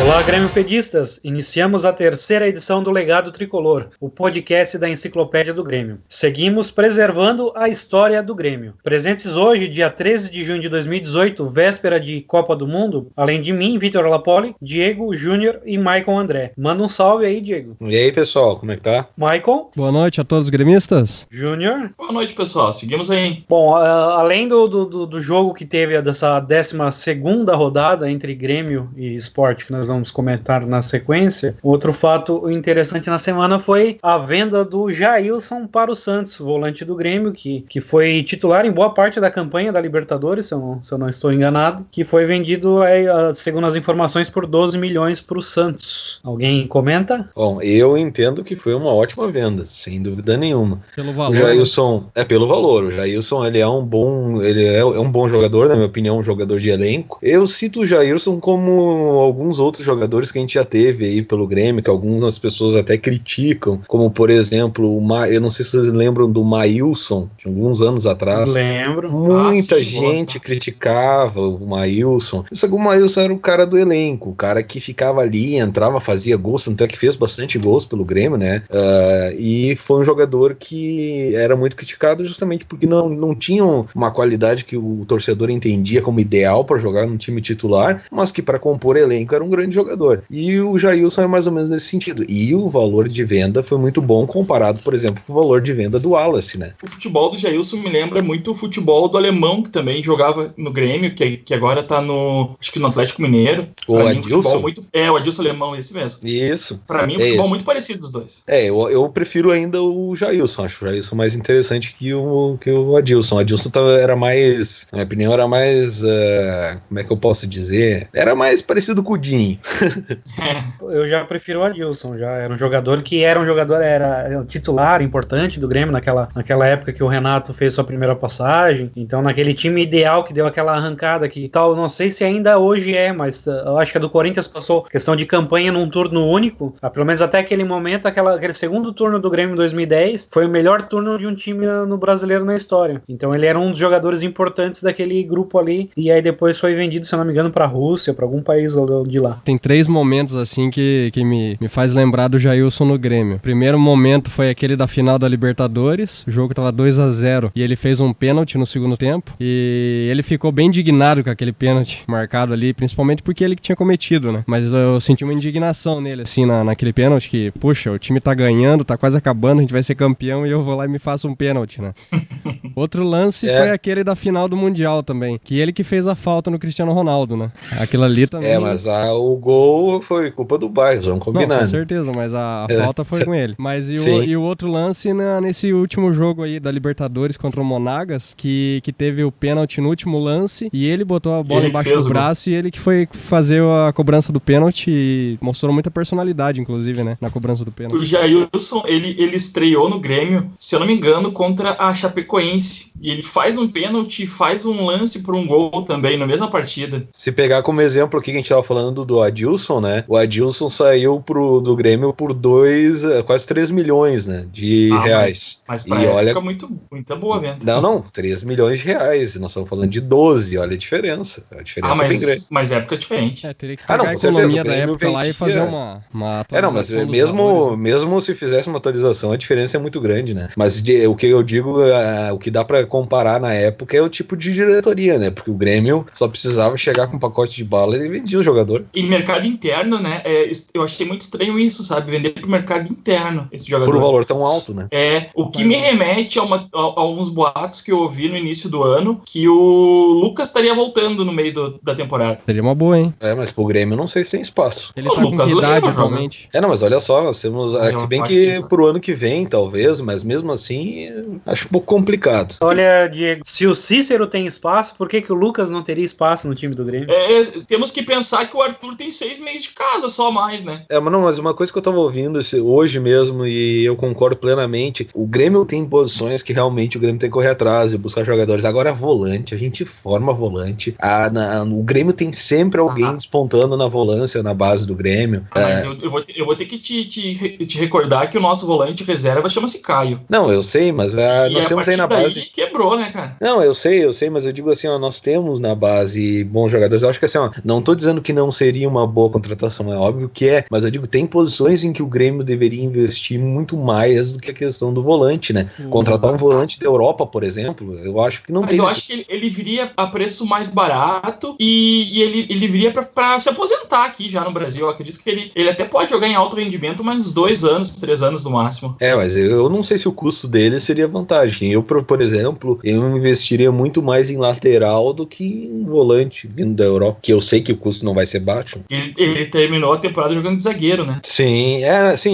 Olá, Grêmio Pedistas! Iniciamos a terceira edição do Legado Tricolor, o podcast da Enciclopédia do Grêmio. Seguimos preservando a história do Grêmio. Presentes hoje, dia 13 de junho de 2018, véspera de Copa do Mundo, além de mim, Vitor Lapoli, Diego, Júnior e Maicon André. Manda um salve aí, Diego. E aí, pessoal, como é que tá? Maicon. Boa noite a todos os gremistas. Júnior. Boa noite, pessoal. Seguimos aí. Bom, além do jogo que teve dessa 12ª rodada entre Grêmio e Sport, que nós vamos comentar na sequência, outro fato interessante na semana foi a venda do Jailson para o Santos, volante do Grêmio, que foi titular em boa parte da campanha da Libertadores, se eu não estou enganado, que foi vendido, segundo as informações, por 12 milhões para o Santos. Alguém comenta? Bom, eu entendo que foi uma ótima venda, sem dúvida nenhuma. Pelo valor. O Jailson, pelo valor. O Jailson, ele é um bom jogador, na minha opinião, um jogador de elenco. Eu cito o Jailson como alguns outros jogadores que a gente já teve aí pelo Grêmio, que algumas pessoas até criticam, como por exemplo, eu não sei se vocês lembram do Maílson, de alguns anos atrás. Lembro. Muita gente criticava o Maílson. Só que o Maílson era o cara do elenco, o cara que ficava ali, entrava, fazia gols, tanto é que fez bastante gols pelo Grêmio, né? E foi um jogador que era muito criticado justamente porque não tinha uma qualidade que o torcedor entendia como ideal para jogar no time titular, mas que para compor elenco era um grande jogador. E o Jailson é mais ou menos nesse sentido. E o valor de venda foi muito bom comparado, por exemplo, com o valor de venda do Wallace, né? O futebol do Jailson me lembra muito o futebol do alemão, que também jogava no Grêmio, que agora tá acho que no Atlético Mineiro. O Adilson? O Adilson alemão, esse mesmo. Isso. Pra mim, um futebol muito parecido dos dois. Eu prefiro ainda o Jailson. Acho o Jailson mais interessante que o Adilson. O Adilson era mais, na minha opinião, era mais, como é que eu posso dizer? Era mais parecido com o Dinho. Eu já prefiro o Adilson, já era um jogador era titular importante do Grêmio naquela época que o Renato fez sua primeira passagem, então naquele time ideal que deu aquela arrancada que tal, não sei se ainda hoje mas eu acho que a do Corinthians passou questão de campanha num turno único, pelo menos até aquele momento, aquele segundo turno do Grêmio em 2010, foi o melhor turno de um time no brasileiro na história, então ele era um dos jogadores importantes daquele grupo ali, e aí depois foi vendido, se eu não me engano, pra Rússia, pra algum país de lá. Tem 3 momentos assim que me faz lembrar do Jailson no Grêmio. O primeiro momento foi aquele da final da Libertadores, o jogo tava 2-0 e ele fez um pênalti no segundo tempo e ele ficou bem indignado com aquele pênalti marcado ali, principalmente porque ele que tinha cometido, né? Mas eu senti uma indignação nele assim naquele pênalti que, puxa, o time tá ganhando, tá quase acabando, a gente vai ser campeão e eu vou lá e me faço um pênalti, né? Outro lance foi aquele da final do Mundial também, que ele que fez a falta no Cristiano Ronaldo, né? Aquilo ali também... mas o gol foi culpa do Bairro, vamos combinar. Não, com certeza, mas a falta foi com ele. Mas e o outro lance nesse último jogo aí da Libertadores contra o Monagas, que teve o pênalti no último lance e ele botou a bola embaixo do braço e ele que foi fazer a cobrança do pênalti e mostrou muita personalidade, inclusive, né, na cobrança do pênalti. O Jailson, ele estreou no Grêmio, se eu não me engano, contra a Chapecoense. E ele faz um pênalti, faz um lance por um gol também, na mesma partida. Se pegar como exemplo aqui que a gente tava falando do Adilson, né? O Adilson saiu do Grêmio por quase 3 milhões, né? De reais. Mas pra época, muita boa venda. Não, 3 milhões de reais. Nós estamos falando de 12, olha a diferença. A diferença é bem grande. Mas época é diferente. Teria que pegar a economia da época lá e fazer uma atualização. Mas mesmo se fizesse uma atualização, a diferença é muito grande, né? Mas o que eu digo, o que dá pra comparar na época é o tipo de diretoria, né? Porque o Grêmio só precisava chegar com um pacote de bala e vendia o jogador. E mercado interno, né? Eu achei muito estranho isso, sabe? Vender pro mercado interno esse jogador. Por um valor tão alto, né? O que me remete a alguns boatos que eu ouvi no início do ano, que o Lucas estaria voltando no meio da temporada. Seria uma boa, hein? Mas pro Grêmio não sei se tem espaço. Ele tá com que idade atualmente? Mas olha só, nós temos, se bem que pro ano que vem, talvez, mas mesmo assim, acho um pouco complicado. Olha, Diego, se o Cícero tem espaço, por que o Lucas não teria espaço no time do Grêmio? Temos que pensar que o Arthur tem 6 meses de casa só mais, né? Mas uma coisa que eu tava ouvindo hoje mesmo, e eu concordo plenamente, o Grêmio tem posições que realmente o Grêmio tem que correr atrás e buscar jogadores. Agora, volante, a gente forma volante. O Grêmio tem sempre alguém despontando na volância, na base do Grêmio. Mas eu vou ter que te recordar que o nosso volante reserva chama-se Caio. Não, eu sei, mas nós temos aí na base... quebrou, né, cara? Não, eu sei, mas eu digo assim, ó, nós temos na base bons jogadores. Eu acho que assim, ó, não tô dizendo que não seria uma boa contratação, é óbvio que é, mas eu digo, tem posições em que o Grêmio deveria investir muito mais do que a questão do volante, né? Contratar um volante da Europa, por exemplo, eu acho que não tem... Mas eu acho que ele viria a preço mais barato e ele viria pra se aposentar aqui já no Brasil. Eu acredito que ele até pode jogar em alto rendimento, mas uns 2 anos, 3 anos no máximo. Mas eu não sei se o custo dele seria vantagem. Eu, por exemplo, eu investiria muito mais em lateral do que em volante vindo da Europa, que eu sei que o custo não vai ser baixo. Ele terminou a temporada jogando de zagueiro, né? Sim,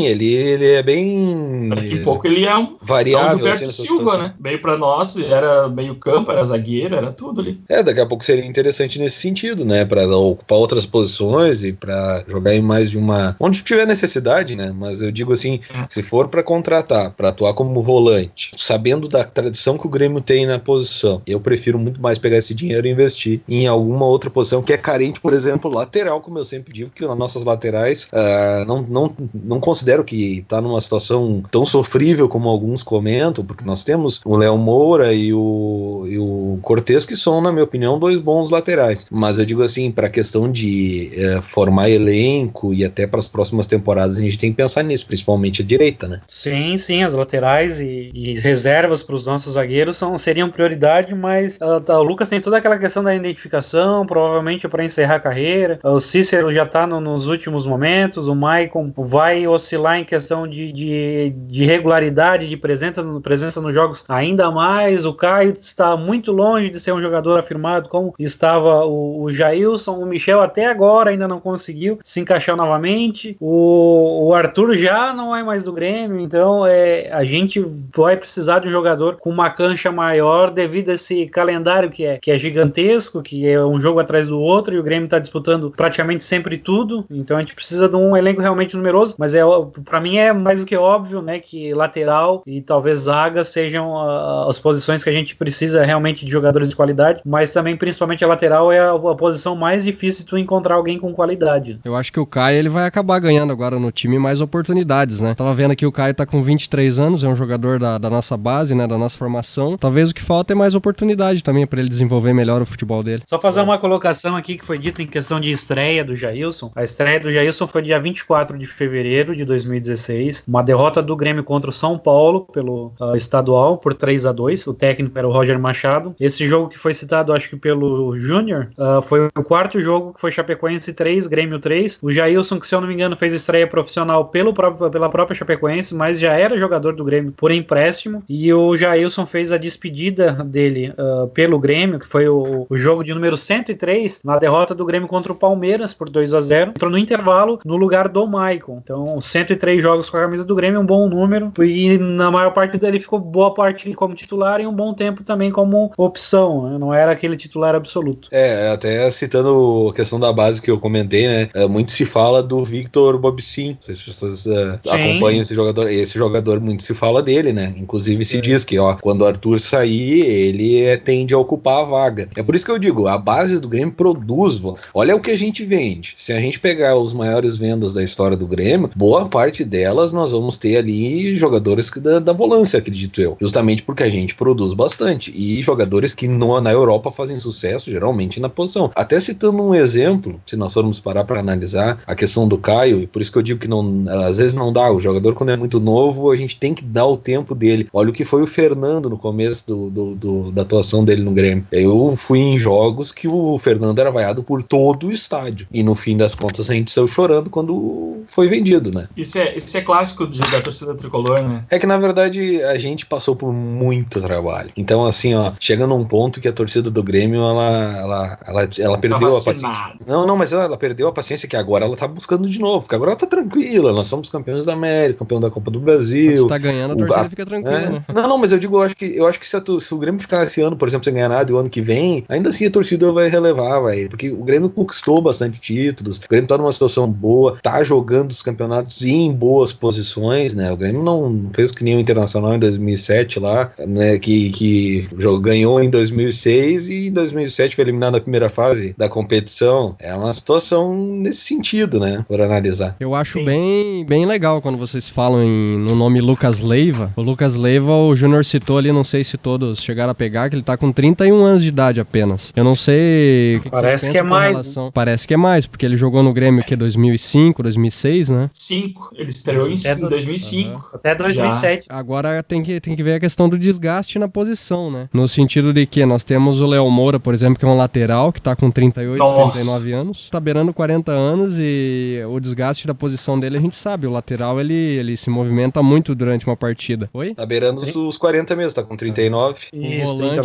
ele é bem... Daqui a pouco ele é um variável. Gilberto Silva, né? Veio pra nós, era meio campo, era zagueiro, era tudo ali. Daqui a pouco seria interessante nesse sentido, né? Pra ocupar outras posições e pra jogar em mais de uma... onde tiver necessidade, né? Mas eu digo assim, se for pra contratar, pra atuar como volante, sabendo da tradição que o Grêmio tem na posição, eu prefiro muito mais pegar esse dinheiro e investir em alguma outra posição que é carente, por exemplo, lateral, como eu sempre digo, que nas nossas laterais não considero que tá numa situação tão sofrível como alguns comentam, porque nós temos o Léo Moura e o Cortez, que são, na minha opinião, 2 bons laterais. Mas eu digo assim, para a questão de formar elenco e até para as próximas temporadas, a gente tem que pensar nisso, principalmente a direita, né? Sim, as laterais e reservas para os nossos zagueiros seriam prioridade, mas o Lucas tem toda aquela questão da identificação, provavelmente para encerrar a carreira. O Cícero já está nos últimos momentos, o Maicon vai oscilar em questão de regularidade, de presença nos jogos ainda mais. O Caio está muito longe de ser um jogador afirmado como estava o Jailson. O Michel até agora ainda não conseguiu se encaixar novamente. O Arthur já não é mais do Grêmio, então a gente vai precisar de um jogador com uma cancha maior devido a esse calendário que é gigantesco, que é um jogo atrás do outro e o Grêmio está disputando praticamente sempre tudo. Então a gente precisa de um elenco realmente numeroso, mas para mim é mais do que óbvio, né, que lateral e talvez zaga sejam as posições que a gente precisa realmente de jogadores de qualidade, mas também principalmente a lateral é a posição mais difícil de tu encontrar alguém com qualidade. Eu acho que o Caio ele vai acabar ganhando agora no time mais oportunidades, né? Tava vendo que o Caio tá com 23 anos, é um jogador da nossa base, né, da nossa formação. Talvez o que falta é mais oportunidade também para ele desenvolver melhor o futebol dele. Só fazer uma colocação aqui que foi dita em questão de estreia do Jailson. A estreia do Jailson foi dia 24 de fevereiro de 2016, uma derrota do Grêmio contra o São Paulo pelo estadual por 3-2. O técnico era o Roger Machado. Esse jogo que foi citado, acho que pelo Júnior, foi o 4º jogo, que foi Chapecoense 3, Grêmio 3. O Jailson, que se eu não me engano fez estreia profissional pela própria Chapecoense, mas já era jogador do Grêmio por empréstimo, e o Jailson fez a despedida dele pelo Grêmio, que foi o jogo de número 103, na derrota do Grêmio contra o Palmeiras por 2-0, entrou no intervalo no lugar do Maicon. Então 103 jogos com a camisa do Grêmio, um bom número, e na maior parte dele ficou boa parte como titular e um bom tempo também como opção, né? Não era aquele titular absoluto. Até citando a questão da base que eu comentei, né, muito se fala do Victor Bobsin, não sei se as pessoas acompanham esse jogador muito se fala dele, né, inclusive se diz que quando o Arthur sair, ele tende a ocupar a vaga. É por isso que eu digo, a base do Grêmio produz, olha o que a gente vende. Se a gente pegar os maiores vendas da história do Grêmio, boa parte delas nós vamos ter ali jogadores da volância, acredito eu, justamente porque a gente produz bastante, e jogadores que na Europa fazem sucesso, geralmente na posição. Até citando um exemplo, se nós formos parar para analisar a questão do Caio, e por isso que eu digo que às vezes não dá, o jogador quando é muito novo, a gente tem que dar o tempo dele. Olha o que foi o Fernando no começo da atuação dele no Grêmio. Eu fui em jogos que o Fernando era vaiado por todo o estádio, e no fim das contas a gente saiu chorando quando foi vendido, né? Isso é clássico da torcida tricolor, né? É que na verdade a gente passou por muito trabalho, então assim, chega num ponto que a torcida do Grêmio ela perdeu a paciência. Não, mas ela perdeu a paciência, que agora ela tá buscando de novo, porque agora ela tá tranquila, nós somos campeões da América, campeão da Copa do Brasil. Se tá ganhando, a torcida fica tranquila, né? Não, mas eu acho que se o Grêmio ficar esse ano, por exemplo, sem ganhar nada, e o ano que vem, ainda assim a torcida vai relevar, porque o Grêmio conquistou bastante de títulos, o Grêmio tá numa situação boa, tá jogando os campeonatos em boas posições, né? O Grêmio não fez que nem o Internacional em 2007 lá, né? Que ganhou em 2006 e em 2007 foi eliminado na primeira fase da competição. É uma situação nesse sentido, né? Por analisar. Eu acho bem legal quando vocês falam no nome Lucas Leiva. O Lucas Leiva, o Júnior citou ali, não sei se todos chegaram a pegar, que ele tá com 31 anos de idade apenas. Eu não sei o que parece vocês que é pensam com mais, relação... Né? Parece que é mais, porque ele jogou no Grêmio que 2005, 2006, né? 5. Ele estreou em 2005. Até 2007. Agora tem que ver a questão do desgaste na posição, né? No sentido de que nós temos o Léo Moura, por exemplo, que é um lateral, que tá com 38, 39 anos, tá beirando 40 anos e o desgaste da posição dele a gente sabe. O lateral, ele se movimenta muito durante uma partida. Oi? Tá beirando os 40 mesmo, tá com 39. O volante,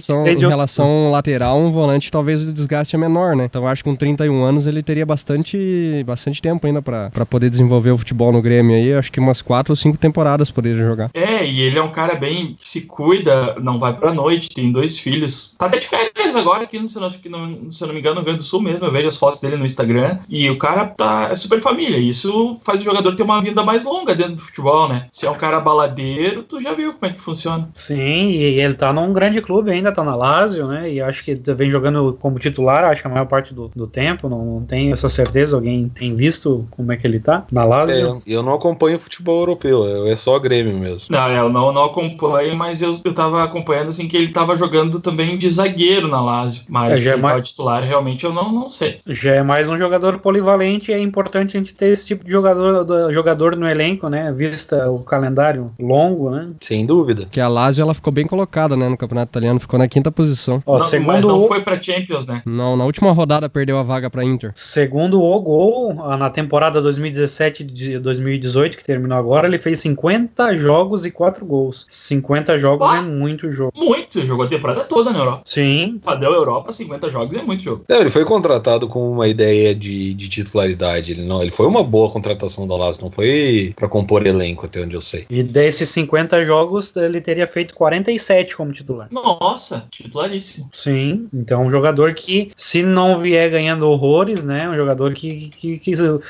talvez, em relação ao lateral, um volante, talvez o desgaste é menor, né? Então eu acho que com 31 anos ele teria bastante tempo ainda pra poder desenvolver o futebol no Grêmio aí. Acho que umas 4 ou 5 temporadas poderia jogar. E ele é um cara bem que se cuida, não vai pra noite, tem 2 filhos. Tá até de férias agora aqui, se eu não me engano, no Rio Grande do Sul mesmo. Eu vejo as fotos dele no Instagram e o cara é super família. Isso faz o jogador ter uma vida mais longa dentro do futebol, né? Se é um cara baladeiro, tu já viu como é que funciona. Sim, e ele tá num grande clube ainda, tá na Lazio, né? E acho que vem jogando como titular, acho que a maior parte do tempo, não tenho essa certeza. Alguém tem visto como é que ele tá na Lazio? Eu não acompanho futebol europeu, é só Grêmio mesmo. Não, eu não acompanho, mas eu tava acompanhando assim que ele tava jogando também de zagueiro na Lazio, mas se tá titular realmente eu não sei. Já é mais um jogador polivalente e é importante a gente ter esse tipo de jogador no elenco, né? Vista o calendário longo, né? Sem dúvida. Que a Lazio, ela ficou bem colocada, né, no Campeonato Italiano, ficou na 5ª posição. Mas não foi pra Champions, né? Não, na última rodada perdeu a vaga pra Inter. Segundo o Gol, na temporada 2017 de 2018, que terminou agora, ele fez 50 jogos e 4 gols. 50 jogos é muito jogo. Muito, jogou a temporada toda na Europa. Sim. Padel Europa, 50 jogos é muito jogo. Ele foi contratado com uma ideia de titularidade. Ele foi uma boa contratação da Lazio, não foi pra compor elenco, até onde eu sei. E desses 50 jogos, ele teria feito 47 como titular. Nossa, titularíssimo. Sim, então um jogador que, se não vier ganhando horrores, né, um jogador que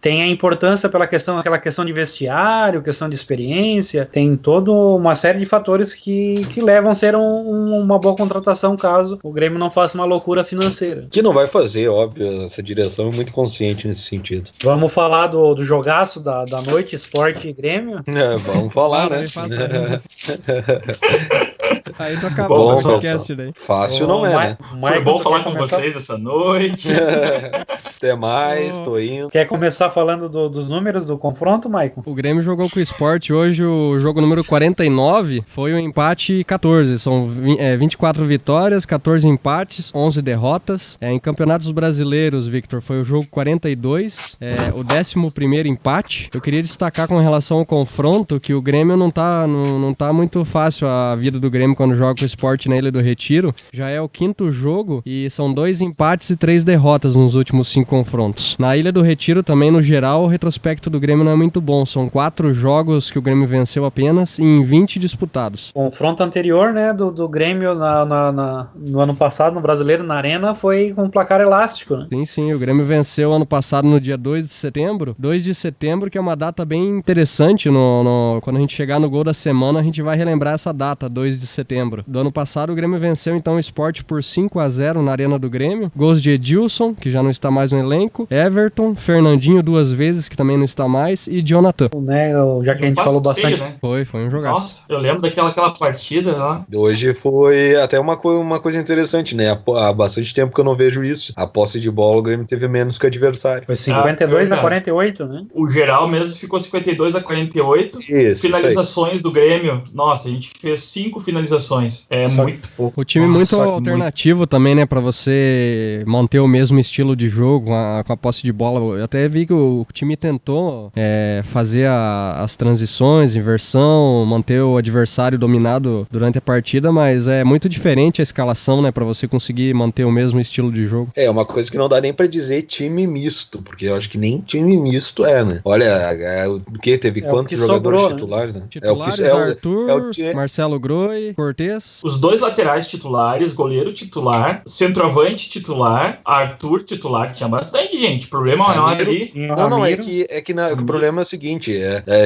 tem a importância aquela questão de vestiário, questão de experiência, tem toda uma série de fatores que levam a ser uma boa contratação caso o Grêmio não faça uma loucura financeira. Que não vai fazer, óbvio, essa direção é muito consciente nesse sentido. Vamos falar do jogaço da noite, Sport e Grêmio? Vamos falar, né? Aí tu acabou o podcast daí. Fácil não é, né? Foi bom falar com vocês essa noite. Até mais, tô indo. Quer começar falando dos números do confronto, Maicon? O Grêmio jogou com o Sport hoje, o jogo número 49 foi um empate 14. São 24 vitórias, 14 empates, 11 derrotas. Em campeonatos brasileiros, Victor, foi o jogo 42, o 11º empate. Eu queria destacar com relação ao confronto que o Grêmio não tá muito fácil a vida do Grêmio quando joga com o Sport na Ilha do Retiro. Já é o 5º jogo e são 2 empates e 3 derrotas nos últimos 5 confrontos. Na Ilha do Retiro também, no geral, o retrospecto do Grêmio não é muito bom. São 4 jogos que o Grêmio venceu apenas em 20 disputados. O confronto anterior, né, do Grêmio no ano passado, no Brasileiro, na Arena, foi com um placar elástico, né? Sim, o Grêmio venceu ano passado no dia 2 de setembro. 2 de setembro, que é uma data bem interessante. Quando a gente chegar no gol da semana, a gente vai relembrar essa data, 2 de setembro. Do ano passado, o Grêmio venceu então o Sport por 5-0 na Arena do Grêmio. Gols de Edilson, que já não está mais no elenco, Everton, Fernandinho 2 vezes, que também não está mais, e Jonathan. Né, já que a gente falou bastante. Né? Foi um jogaço. Nossa, eu lembro daquela partida lá. Hoje foi até uma coisa interessante, né? Há bastante tempo que eu não vejo isso. A posse de bola, o Grêmio teve menos que o adversário. Foi 52-48, né? O geral mesmo ficou 52-48. Isso, finalizações do Grêmio. Nossa, a gente fez 5 finalizações. Muito pouco. O time muito alternativo também, né? Pra você manter o mesmo estilo de jogo com a posse de bola. Eu até vi que o time tentou fazer as transições, inversão, manter o adversário dominado durante a partida, mas é muito diferente a escalação, né? Pra você conseguir manter o mesmo estilo de jogo. É uma coisa que não dá nem pra dizer time misto, porque eu acho que nem time misto né? Olha, o que teve quantos jogadores sobrou, titulares, né? Titulares, Arthur, Marcelo Groi, Cortez. Os 2 laterais titulares, goleiro titular, centroavante titular, Arthur titular, tinha bastante gente. O problema não é ali. Não, é que o problema é o seguinte,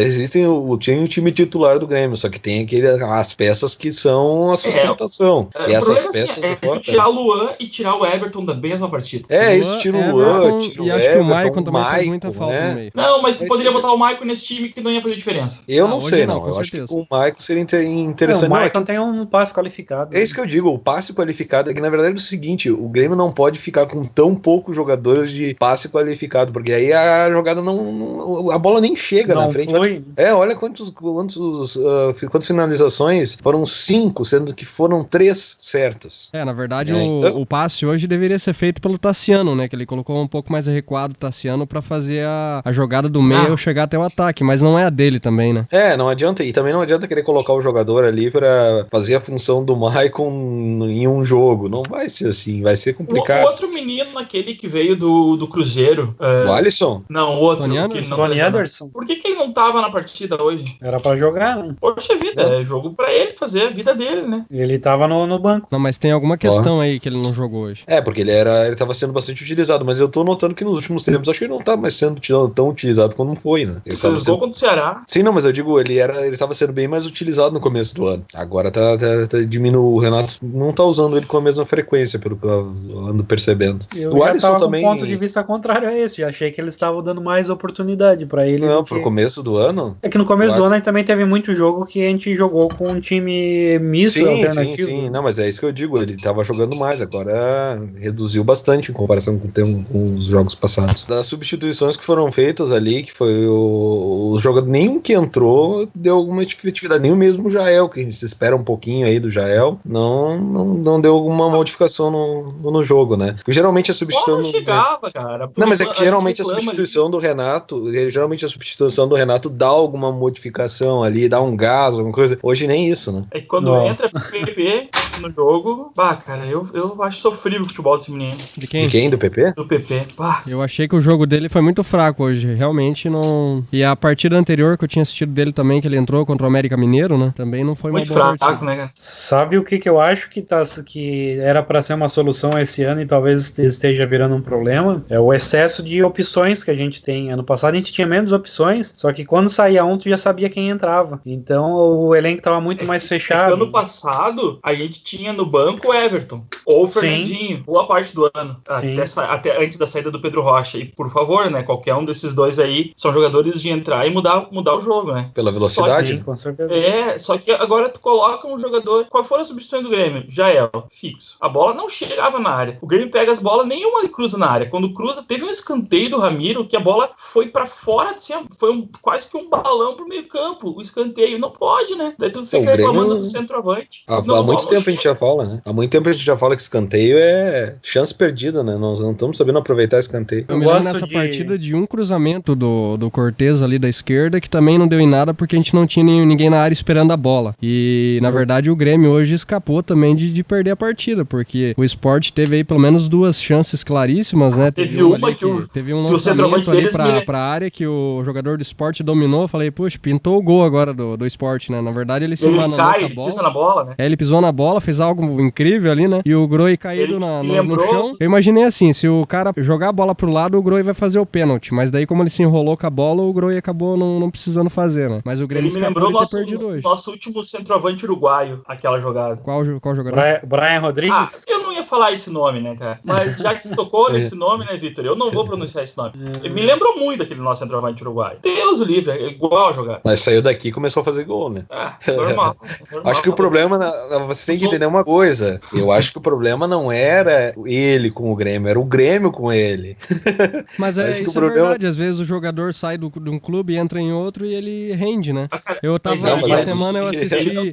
existem tinha um time titular do Grêmio, só que tem as peças que são a sustentação. E essas peças é tirar o Luan e tirar o Everton da mesma partida. Isso, tira o Luan, tira o Everton. E acho que o Maicon também faz muita falta no meio. Não, mas tu poderia botar o Maicon nesse time que não ia fazer diferença. Eu não sei, não. Eu acho que o Maicon seria interessante. O Maicon tem um passe qualificado. É isso que eu digo, o passe qualificado é que, na verdade, é o seguinte, o Grêmio não pode ficar com tão poucos jogadores de passe qualificado, porque aí a jogada a bola nem chega na frente. Olha quantas finalizações, foram 5, sendo que foram 3 certas. Na verdade, o passe hoje deveria ser feito pelo Tassiano, né, que ele colocou um pouco mais recuado o Tassiano pra fazer a jogada do meio chegar até o ataque, mas não é a dele também, né? Não adianta, e também não adianta querer colocar o jogador ali pra fazer a função do Maicon em um jogo, não vai ser assim, vai ser complicado. O outro menino, aquele que veio do Cruzeiro. O Alisson? Não, o outro. Tony Anderson. Por que ele não tava na partida hoje? Era pra jogar, né? Poxa vida, é jogo pra ele fazer a vida dele, né? Ele tava no banco. Não, mas tem alguma questão aí que ele não jogou hoje. Porque ele tava sendo bastante utilizado, mas eu tô notando que nos últimos tempos, acho que ele não tá mais sendo tão utilizado quando foi, né? Ele jogou contra o Ceará. Sim, não, mas eu digo, ele tava sendo bem mais utilizado no começo do ano. Agora tá diminuindo, o Renato não tá usando ele com a mesma frequência, pelo que eu ando percebendo. O Alisson também. Ponto de vista contrário a esse, eu achei que eles estavam dando mais oportunidade pra ele. Não, pro começo do ano? É que no começo do ano também teve muito jogo que a gente jogou com um time misto, alternativo. Sim, não, mas é isso que eu digo, ele tava jogando mais, agora reduziu bastante em comparação com os jogos passados. Das substituições que foram feitas ali, que foi o jogador, nenhum que entrou deu alguma efetividade, nem o mesmo Jael, que a gente espera um pouquinho aí do Jael, não deu alguma modificação no jogo, né? Porque geralmente a substituição... Não chegava, cara. Não, mas é que geralmente a substituição do Renato, dá alguma modificação ali, dá um gás, alguma coisa. Hoje nem isso, né? É que quando entra PP no jogo, cara, eu acho sofrível o futebol desse menino. De quem? De quem? Do PP? Do PP. Eu achei que o jogo dele foi muito fraco hoje, realmente não... E a partida anterior que eu tinha assistido dele também, que ele entrou contra o América Mineiro, né? Também não foi muito uma boa fraco, partida. né, cara? Sabe o que eu acho que era pra ser uma solução esse ano e talvez esteja virando um problema? É o excesso de opções que a gente tem. Ano passado a gente tinha menos opções, só que quando saía um, tu já sabia quem entrava. Então o elenco tava muito mais fechado. Ano passado, a gente tinha no banco o Everton, ou o Fernandinho, boa parte do ano, até antes da saída do Pedro Rocha. E por favor, né, qualquer um desses dois aí são jogadores de entrar e mudar o jogo, né? Pela velocidade? Com certeza. Só que agora tu coloca um jogador, qual for a substituição do Grêmio? Jael, fixo. A bola não chegava na área. O Grêmio pega as bolas, nenhuma ele cruza na área. Quando cruza, teve um escanteio do Ramiro, que a bola foi pra fora, assim, foi quase que um balão pro meio campo, o escanteio. Não pode, né? Daí tu fica reclamando do centroavante. Há muito tempo a gente já fala, né? Há muito tempo a gente já fala que escanteio é chance perdida, né? Nós não estamos sabendo aproveitar escanteio. Eu me lembro nessa partida de um cruzamento do Cortez ali da esquerda, que também não deu em nada porque a gente não tinha ninguém na área esperando a bola. E, na verdade, o Grêmio hoje escapou também de perder a partida, porque o Sport teve aí pelo menos 2 chances claríssimas, né? Teve uma que teve um lançamento ali pra área que o jogador do Sport dominou. Falei, puxa, pintou o gol agora do Sport, né? Na verdade, ele se embananou com a bola. Ele pisa na bola, né? Ele pisou na bola, fez algo incrível ali, né? E o Groi caído no chão. Eu imaginei assim, se o cara jogar a bola pro lado, o Groi vai fazer o pênalti. Mas daí, como ele se enrolou com a bola, o Groi acabou não precisando fazer, né? Mas o Grêmio escapou de ter perdido hoje. Nosso último centroavante uruguaio, aquela jogada. Qual jogador? Brian Rodrigues? Eu não ia falar esse nome, né, cara? Mas já que tocou nesse nome, né, Vitor? Eu não vou pronunciar esse nome. Me lembrou muito aquele nosso centroavante uruguaio. Deus livre, é igual a jogar. Mas saiu daqui e começou a fazer gol, né? Normal. Acho que o problema, você tem que entender uma coisa. Eu acho que o problema não era ele com o Grêmio, era o Grêmio com ele. Mas isso é verdade. Às vezes o jogador sai de um clube e entra em outro e ele rende, né? Essa semana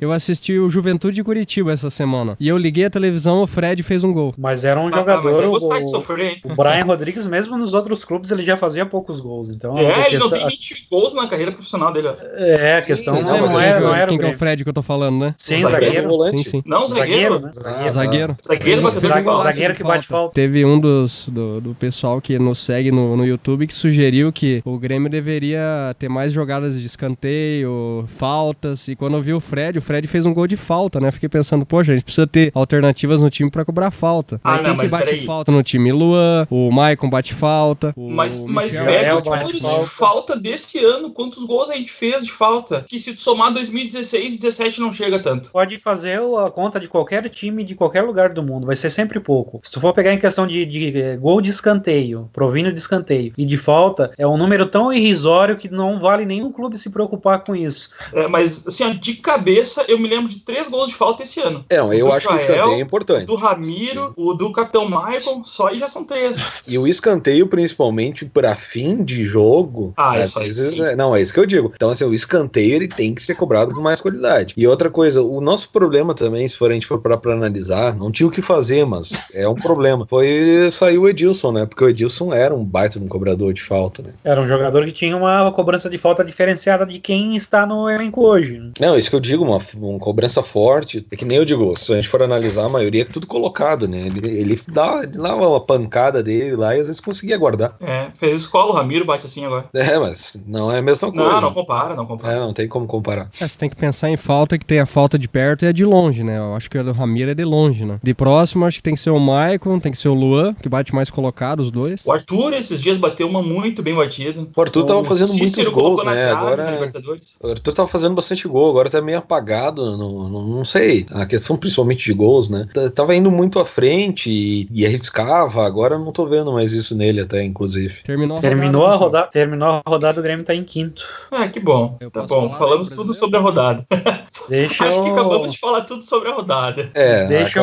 eu assisti o Juventude de Curitiba essa semana. E eu liguei a televisão, o Fred fez um gol. Mas era um jogador. Mas eu gostava de sofrer. O Brian Rodrigues, mesmo nos outros clubes, ele já fazia poucos gols. Então, ele não tem 20 gols na carreira profissional dele. A questão não era. Quem que é o Fred que eu tô falando, né? Sim, zagueiro. Sim. Não, zagueiro. Né? Zagueiro. Zagueiro batedor de falta. Zagueiro que bate falta. Teve um do pessoal que nos segue no YouTube que sugeriu que o Grêmio deveria ter mais jogadas de escanteio, faltas, e quando eu vi o Fred fez um gol de falta, né? Fiquei pensando, poxa, a gente precisa ter alternativas no time pra cobrar falta. Quem que bate falta no time? Luan, o Maicon bate falta, Mas pega os números de falta desse ano, quantos gols a gente fez de falta, que se tu somar 2016 e 17 não chega tanto. Pode fazer a conta de qualquer time de qualquer lugar do mundo, vai ser sempre pouco. Se tu for pegar em questão de gol de escanteio, provindo de escanteio e de falta, é um número tão irrisório que não vale nenhum clube se preocupar com isso. Mas assim, de cabeça eu me lembro de 3 gols de falta esse ano. Eu acho que o escanteio é importante. Do Ramiro, o do Capitão Maicon, só aí já são 3. E o escanteio, principalmente para fim de jogo, às vezes, é isso que eu digo. Então, assim, o escanteio ele tem que ser cobrado com mais qualidade. E outra coisa, o nosso problema também, se a gente for para analisar, não tinha o que fazer, mas é um problema. Foi sair o Edilson, né? Porque o Edilson era um baita de um cobrador de falta, né? Era um jogador que tinha uma cobrança de falta diferenciada de quem está no elenco hoje. Não, isso que eu digo, uma cobrança forte. É que nem eu digo, se a gente for analisar, a maioria é tudo colocado, né? Ele dava uma pancada dele lá e às vezes conseguia guardar. Fez escola, o Ramiro bate assim agora. Mas não é a mesma coisa. Não compara. Não tem como comparar. Você tem que pensar em falta, que tem a falta de perto e a de longe, né? Eu acho que o do Ramiro é de longe, né? De próximo, acho que tem que ser o Maicon, tem que ser o Luan, que bate mais colocado, os dois. O Arthur, esses dias, bateu uma muito bem batida. O Arthur tava fazendo muitos gols, né? Agora, o Arthur tava fazendo bastante gol, agora tá meio apagado, não sei. A questão principalmente de gols, né? Tava indo muito à frente e arriscava, agora eu não tô vendo mais isso nele até, inclusive. Terminou a rodada, o Grêmio tá em quinto. Que bom. Tá bom, falamos tudo sobre a rodada. Acho que acabamos de falar tudo sobre a rodada. Deixa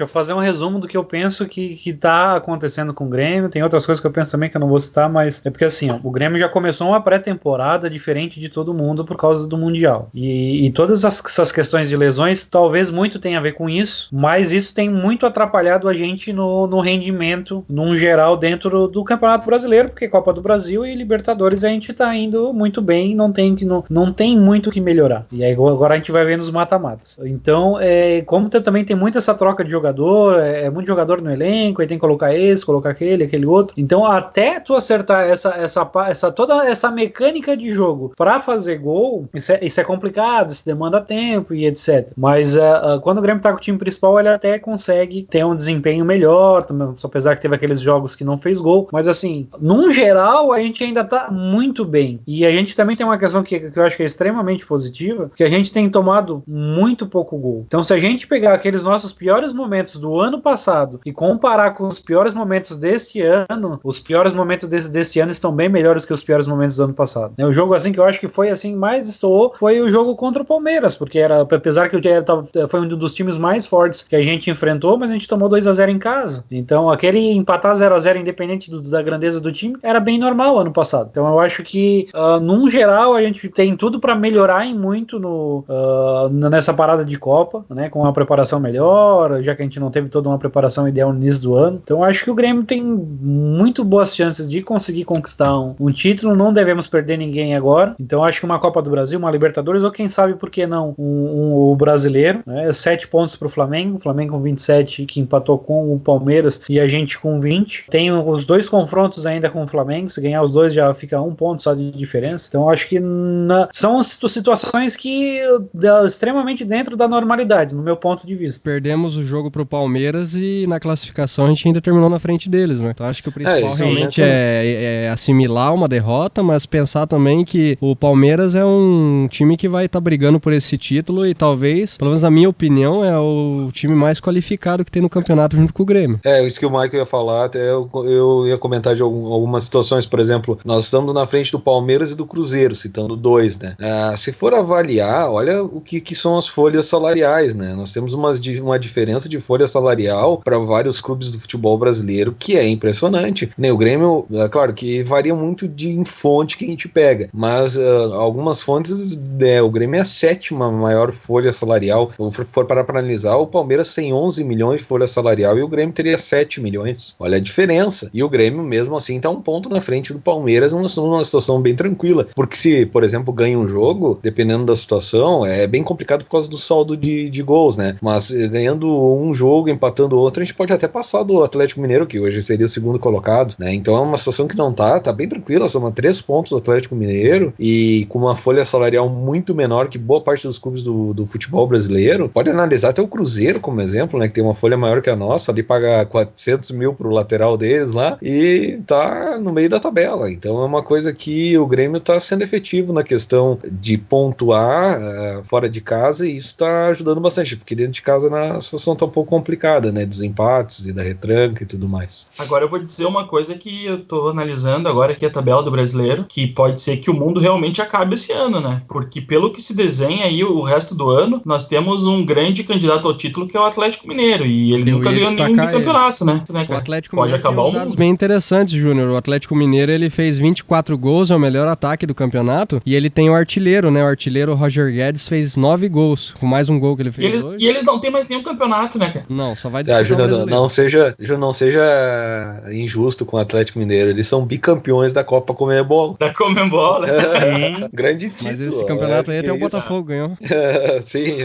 eu fazer um resumo do que eu penso que tá acontecendo com o Grêmio. Tem outras coisas que eu penso também que eu não vou citar, mas é porque assim, o Grêmio já começou uma pré-temporada diferente de todo mundo por causa do Mundial. E todas essas questões de lesões, talvez muito tenha a ver com isso, mas isso tem muito atrapalhado a gente no rendimento, num geral, dentro do Campeonato Brasileiro, porque Copa do Brasil e Libertadores a gente tá indo muito bem, não tem muito o que melhorar. E aí agora a gente vai ver nos mata-matas. Então, como também tem muito essa troca de jogador, muito jogador no elenco, aí tem que colocar esse, colocar aquele outro. Então, até tu acertar toda essa mecânica de jogo pra fazer gol, isso é complicado, isso demanda tempo e etc. Mas quando o Grêmio tá com o time principal, ele até consegue ter um desempenho melhor, apesar que teve aqueles jogos que não fez gol. Mas assim, num geral, a gente ainda tá muito bem. E a gente também tem uma questão que eu acho que é extremamente positiva, que a gente tem tomado muito pouco gol. Então, se a gente pegar aqueles nossos piores momentos do ano passado e comparar com os piores momentos deste ano, os piores momentos desse ano estão bem melhores que os piores momentos do ano passado. O jogo assim que eu acho que foi assim mais destoou foi o jogo contra o Palmeiras, porque apesar que foi um dos times mais fortes que a gente enfrentou, mas a gente tomou 2-0 em casa. Então, aquele empatar 0-0 independente da grandeza do time era bem normal ano passado. Então, eu acho que num geral a gente tem tudo para melhorar em muito nessa parada de Copa, né, com uma preparação melhor, já que a gente não teve toda uma preparação ideal no início do ano. Então, acho que o Grêmio tem muito boas chances de conseguir conquistar um título, não devemos perder ninguém agora. Então, acho que uma Copa do Brasil, uma Libertadores, ou quem sabe por que não o brasileiro, né, 7 pontos pro Flamengo, o Flamengo com 27, que empatou com o Palmeiras, e a gente com 20. Tem os 2 confrontos ainda com o Flamengo, se ganhar os 2 já fica 1 ponto só de diferença. Então, acho que são situações que extremamente dentro da normalidade, no meu ponto de vista. Perdemos o jogo pro Palmeiras e na classificação a gente ainda terminou na frente deles, né? Então acho que o principal realmente é assimilar uma derrota, mas pensar também que o Palmeiras é um time que vai estar brigando por esse título e talvez, pelo menos na minha opinião, é o time mais qualificado que tem no campeonato junto com o Grêmio. Isso que o Michael ia falar, até eu ia comentar de algumas situações, por exemplo, nós estamos na frente do Palmeiras e do Cruzeiro, citando 2, né? Se for avaliar, olha o que são as folhas salariais, né? Nós temos uma diferença de folha salarial para vários clubes do futebol brasileiro que é impressionante. O Grêmio, claro que varia muito de fonte que a gente pega, mas algumas fontes, o Grêmio é a 7ª maior folha salarial. Se for para analisar, o Palmeiras tem 11 milhões de folha salarial e o Grêmio teria 7 milhões. Olha a diferença. E o Grêmio, mesmo assim, está 1 ponto na frente do Palmeiras, numa situação bem tranquila. Porque se, por exemplo, ganha um jogo, dependendo da situação, é bem complicado por causa do saldo saldo de gols, né? Mas ganhando um jogo, empatando outro, a gente pode até passar do Atlético Mineiro, que hoje seria o segundo colocado, né? Então é uma situação que não tá bem tranquila, soma 3 pontos do Atlético Mineiro e com uma folha salarial muito menor que boa parte dos clubes do futebol brasileiro. Pode analisar até o Cruzeiro como exemplo, né? Que tem uma folha maior que a nossa, ali paga 400 mil pro lateral deles lá e tá no meio da tabela. Então é uma coisa que o Grêmio tá sendo efetivo na questão de pontuar fora de casa, e isso tá ajudando bastante, porque dentro de casa a situação tá um pouco complicada, né? Dos empates e da retranca e tudo mais. Agora eu vou dizer uma coisa que eu tô analisando agora aqui, a tabela do Brasileiro, que pode ser que o mundo realmente acabe esse ano, né? Porque pelo que se desenha aí o resto do ano, nós temos um grande candidato ao título, que é o Atlético Mineiro, e ele nunca ganhou nenhum campeonato, né? O Atlético pode Mineiro acabar tem uns dados bem interessantes, Júnior. O Atlético Mineiro, ele fez 24 gols, é o melhor ataque do campeonato, e ele tem o artilheiro, né? O artilheiro Roger Guedes fez 9 gols, com mais um gol que ele fez hoje. E eles não tem mais nenhum campeonato, né, cara? Não, só vai disputar Júnior, o não seja injusto com o Atlético Mineiro, eles são bicampeões da Copa Conmebol. Da Conmebol, né? Grande título. Mas esse campeonato aí até o Botafogo ganhou. Sim.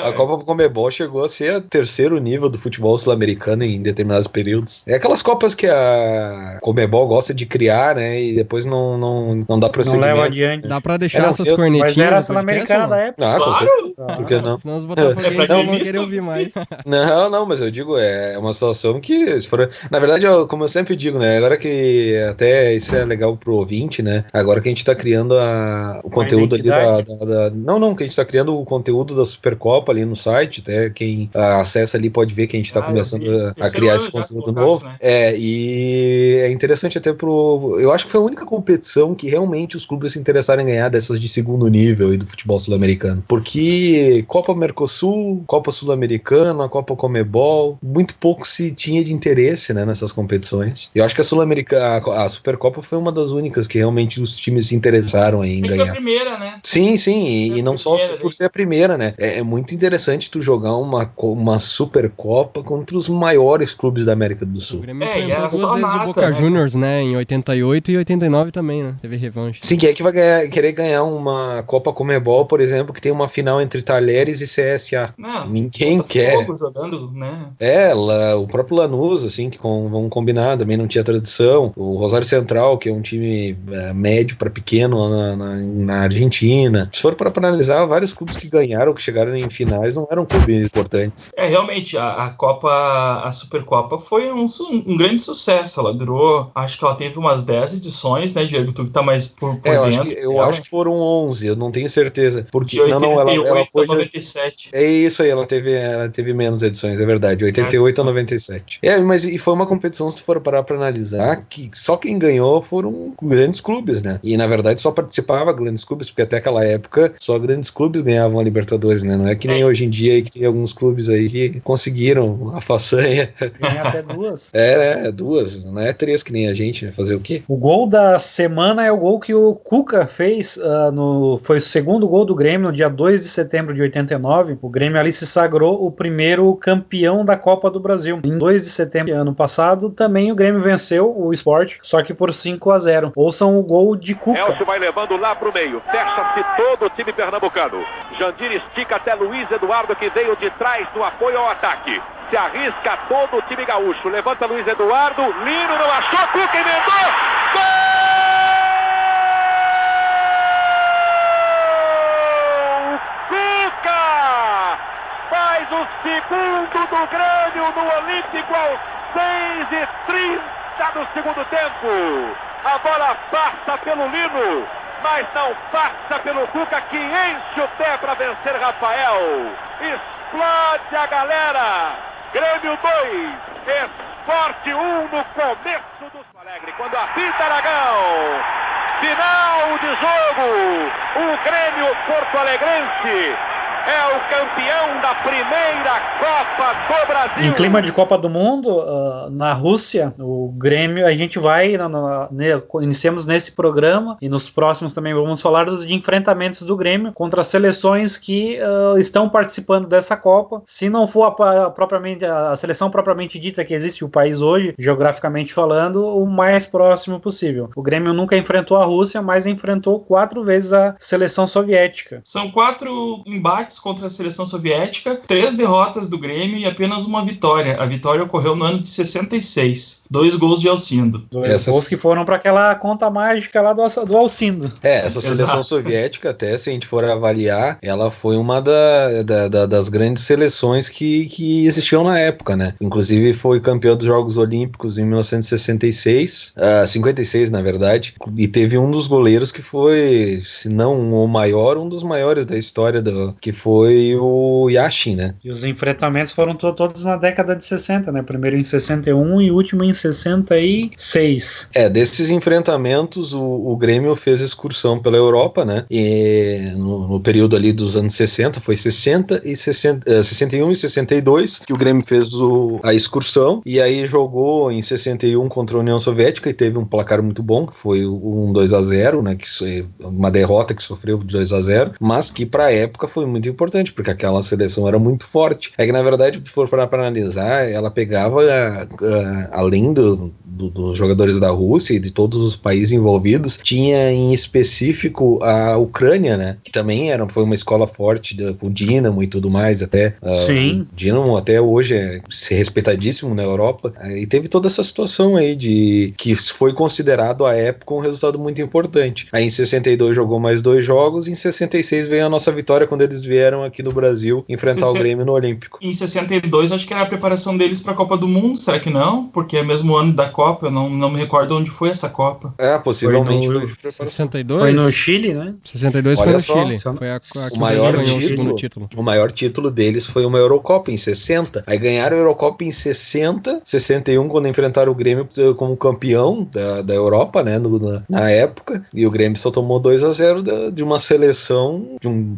A Copa Conmebol chegou a ser o terceiro nível do futebol sul-americano em determinados períodos. É aquelas Copas que a Conmebol gosta de criar, né? E depois não dá prosseguimento. Não leva adiante. Dá pra deixar essas cornetinhas. Mas era a sul-americana da época. Ah, claro. Por que não? Senão os botafoguenses não vão querer ouvir mais. Não, mas eu digo, é uma situação que, se for... Na verdade, como eu sempre digo, né? Agora que até isso é legal pro ouvinte, né? Agora que a gente tá criando o conteúdo ali Não, que a gente tá criando o conteúdo da Supercopa ali no site, até quem acessa ali pode ver que a gente tá começando a criar esse conteúdo novo. Né? E é interessante até eu acho que foi a única competição que realmente os clubes se interessaram em ganhar dessas de segundo nível e do futebol sul-americano. Porque Copa Mercosul, Copa Sul-Americana, Copa Conmebol, muito pouco se tinha de interesse, né, nessas competições. Eu acho que a Supercopa foi uma das únicas que realmente os times se interessaram em ganhar. Foi a primeira, né? Sim, e não só por ser a primeira, né? É muito interessante tu jogar uma Supercopa contra os maiores clubes da América do Sul. O Grêmio enfrentou duas vezes o Boca Juniors, né? Em 88 e 89 também, né? Teve revanche. Sim, quem é que vai querer ganhar uma Copa Conmebol, por exemplo, que tem uma final entre Talheres e CSA? Não, ninguém quer. Jogando, né? O próprio Lanús, assim, que vamos combinar, também não tinha tradição. O Rosário Central, que é um time médio para pequeno lá na Argentina. Se for para analisar, vários clubes que ganharam, que chegaram em finais, não eram clubes importantes. Realmente, a Supercopa foi um grande sucesso. Ela durou, acho que ela teve umas 10 edições, né, Diego? Tu que tá mais por dentro. Eu acho que foram 11, eu não tenho certeza. Porque, de 88 ela foi a 97. É isso aí, ela teve menos edições, é verdade, 88 a 97. Mas foi uma competição, se tu for parar pra analisar, que só quem ganhou foram grandes clubes, né? E na verdade só participava grandes clubes, porque até aquela época só grandes clubes ganhavam a Libertadores, né? Não é que nem hoje em dia que tem alguns clubes aí que conseguiram a façanha. Tem até duas. Duas, não é 3 que nem a gente, né? Fazer o quê? O gol da semana é o gol que o Cuca fez, foi o segundo gol do Grêmio no dia 2 de setembro de 89. O Grêmio ali se sagrou o primeiro campeão da Copa do Brasil. Em 2 de setembro do ano passado, também o Grêmio venceu o Sport, só que por 5-0. Ouçam o gol de Cuca. Elcio vai levando lá pro meio. Fecha-se todo o time pernambucano. Jandir estica até Luiz Eduardo, que veio de trás no apoio ao ataque. Se arrisca todo o time gaúcho. Levanta Luiz Eduardo. Lino não achou. Cuca emendou. Gol! Cuca! Faz o segundo do Grêmio no Olímpico aos 6h30 do segundo tempo. A bola passa pelo Lino, mas não passa pelo Cuca, que enche o pé para vencer Rafael. Explode a galera. Grêmio 2, Sport 1 no começo do Alegre. Quando apita Aragão, final de jogo, o Grêmio porto-alegrense é o campeão da primeira Copa do Brasil. Em clima de Copa do Mundo, na Rússia, o Grêmio, a gente vai, iniciamos nesse programa e nos próximos também vamos falar de enfrentamentos do Grêmio contra seleções que estão participando dessa Copa. Se não for a seleção propriamente dita que existe o país hoje, geograficamente falando, o mais próximo possível. O Grêmio nunca enfrentou a Rússia, mas enfrentou 4 vezes a seleção soviética. São 4 embates empates contra a seleção soviética, 3 derrotas do Grêmio e apenas uma vitória. A vitória ocorreu no ano de 66. 2 gols de Alcindo. 2 gols que foram para aquela conta mágica lá do Alcindo. Essa seleção soviética, até se a gente for avaliar, ela foi uma das grandes seleções que existiam na época, né? Inclusive foi campeão dos Jogos Olímpicos em 1966, 56 na verdade, e teve um dos goleiros que foi, se não o maior, um dos maiores da história, que foi o Yashin, né? E os enfrentamentos foram todos na década de 60, né? Primeiro em 61 e o último em 66. Desses enfrentamentos o Grêmio fez excursão pela Europa, né? E no período ali dos anos 60, foi 61 e 62 que o Grêmio fez a excursão, e aí jogou em 61 contra a União Soviética e teve um placar muito bom, que foi um 2-0, né? Que uma derrota que sofreu de 2-0, mas que pra época foi muito importante, porque aquela seleção era muito forte. É que na verdade, se for para analisar, ela pegava além dos jogadores da Rússia e de todos os países envolvidos, tinha em específico a Ucrânia, né? Que também foi uma escola forte com o Dínamo e tudo mais, até. Sim. O Dínamo até hoje é respeitadíssimo na Europa. E teve toda essa situação aí que foi considerado à época um resultado muito importante. Aí em 62 jogou mais 2 jogos, e em 66 veio a nossa vitória quando eles vieram aqui no Brasil enfrentar o Grêmio no Olímpico. Em 62 acho que era a preparação deles para a Copa do Mundo, será que não? Porque é o mesmo ano da Copa, eu não me recordo onde foi essa Copa. Possivelmente foi 62? Foi no Chile, né? 62 Olha foi no Chile. Foi a o maior título. O maior título deles foi uma Eurocopa em 60. Aí ganharam a Eurocopa em 60, 61, quando enfrentaram o Grêmio como campeão da Europa, né? Na época. E o Grêmio só tomou 2-0 de uma seleção,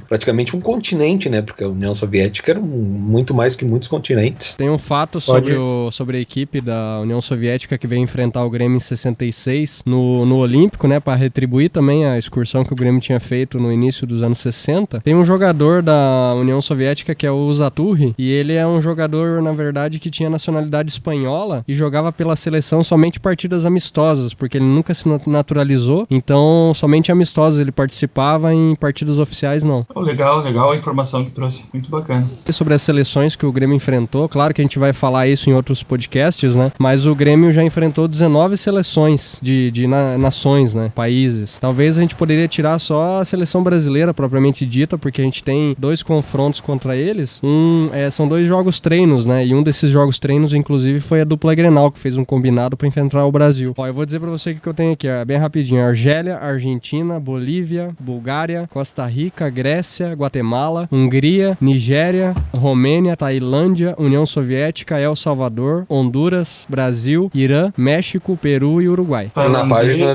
praticamente um continente, né? Porque a União Soviética era muito mais que muitos continentes. Tem um fato sobre a equipe da União Soviética que veio enfrentar o Grêmio em 66 no Olímpico, né? Para retribuir também a excursão que o Grêmio tinha feito no início dos anos 60. Tem um jogador da União Soviética que é o Zaturri, e ele é um jogador, na verdade, que tinha nacionalidade espanhola e jogava pela seleção somente partidas amistosas, porque ele nunca se naturalizou, então somente amistosos ele participava, em partidas oficiais não. Legal a informação que trouxe, muito bacana. Sobre as seleções que o Grêmio enfrentou, claro que a gente vai falar isso em outros podcasts, né? Mas o Grêmio já enfrentou 19 seleções de nações, né? Países. Talvez a gente poderia tirar só a seleção brasileira propriamente dita, porque a gente tem 2 confrontos contra eles. São 2 jogos treinos, né? E um desses jogos treinos, inclusive, foi a dupla Grenal, que fez um combinado para enfrentar o Brasil. Eu vou dizer para você o que eu tenho aqui, bem rapidinho. Argélia, Argentina, Bolívia, Bulgária, Costa Rica, Grécia, Guatemala, Hungria, Nigéria, Romênia, Tailândia, União Soviética, El Salvador, Honduras, Brasil, Irã, México, Peru e Uruguai. Na página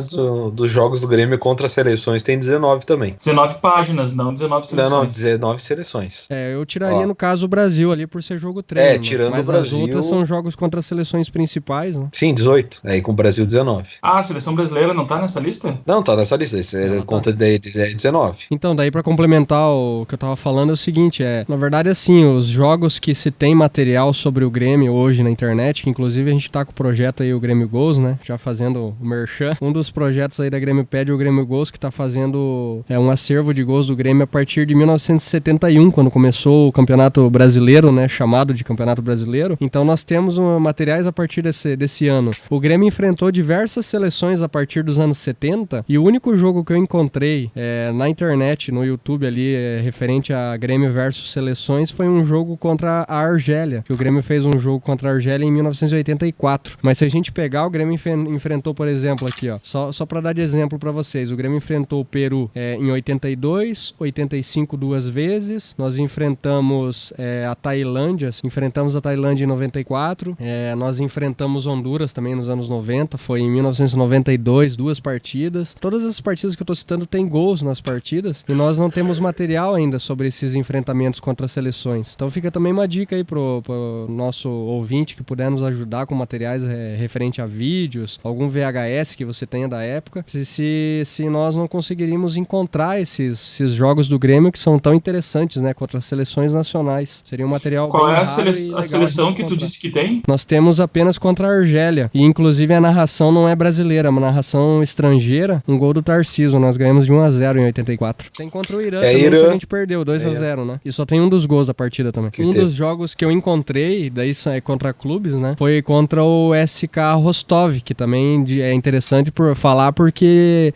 dos jogos do Grêmio contra as seleções tem 19 também. 19 páginas, não 19 seleções. Não, 19 seleções. Eu tiraria no caso o Brasil ali por ser jogo treino. Tirando mas o Brasil. As outras são jogos contra as seleções principais, né? Sim, 18. Aí com o Brasil 19. A seleção brasileira não tá nessa lista? Não, tá nessa lista. Conta de 19. Então, daí pra complementar o que eu tava falando é o seguinte, na verdade assim, os jogos que se tem material sobre o Grêmio hoje na internet, que inclusive a gente tá com o projeto aí, o Grêmio Goals, né? Já fazendo o merchan. Um dos projetos aí da Grêmio Pede é o Grêmio Goals, que tá fazendo um acervo de gols do Grêmio a partir de 1971, quando começou o Campeonato Brasileiro, né? Chamado de Campeonato Brasileiro. Então nós temos materiais a partir desse ano. O Grêmio enfrentou diversas seleções a partir dos anos 70, e o único jogo que eu encontrei na internet, no YouTube ali, referente a Grêmio versus seleções, foi um jogo contra a Argélia, que o Grêmio fez um jogo contra a Argélia em 1984. Mas se a gente pegar, o Grêmio enfrentou, por exemplo, aqui, só para dar de exemplo para vocês, o Grêmio enfrentou o Peru em 82, 85 2 vezes, nós enfrentamos a Tailândia em 94, nós enfrentamos Honduras também nos anos 90, foi em 1992, 2 partidas. Todas as partidas que eu tô citando tem gols nas partidas, e nós não temos material ainda sobre esses enfrentamentos contra as seleções. Então fica também uma dica aí pro nosso ouvinte que puder nos ajudar com materiais referente a vídeos, algum VHS que você tenha da época, se nós não conseguiríamos encontrar esses jogos do Grêmio que são tão interessantes, né, contra as seleções nacionais. Seria um material Qual bem é a seleção que tu disse que tem? Nós temos apenas contra a Argélia, e inclusive a narração não é brasileira, é uma narração estrangeira, um gol do Tarcísio, nós ganhamos de 1-0 em 84. Tem contra o Irã também, Irã. a gente perdeu, 2-0, né? E só tem um dos gols da partida também. Que um teve. dos jogos que eu encontrei, daí é contra clubes, né? Foi contra o SK Rostov, que também é interessante por falar porque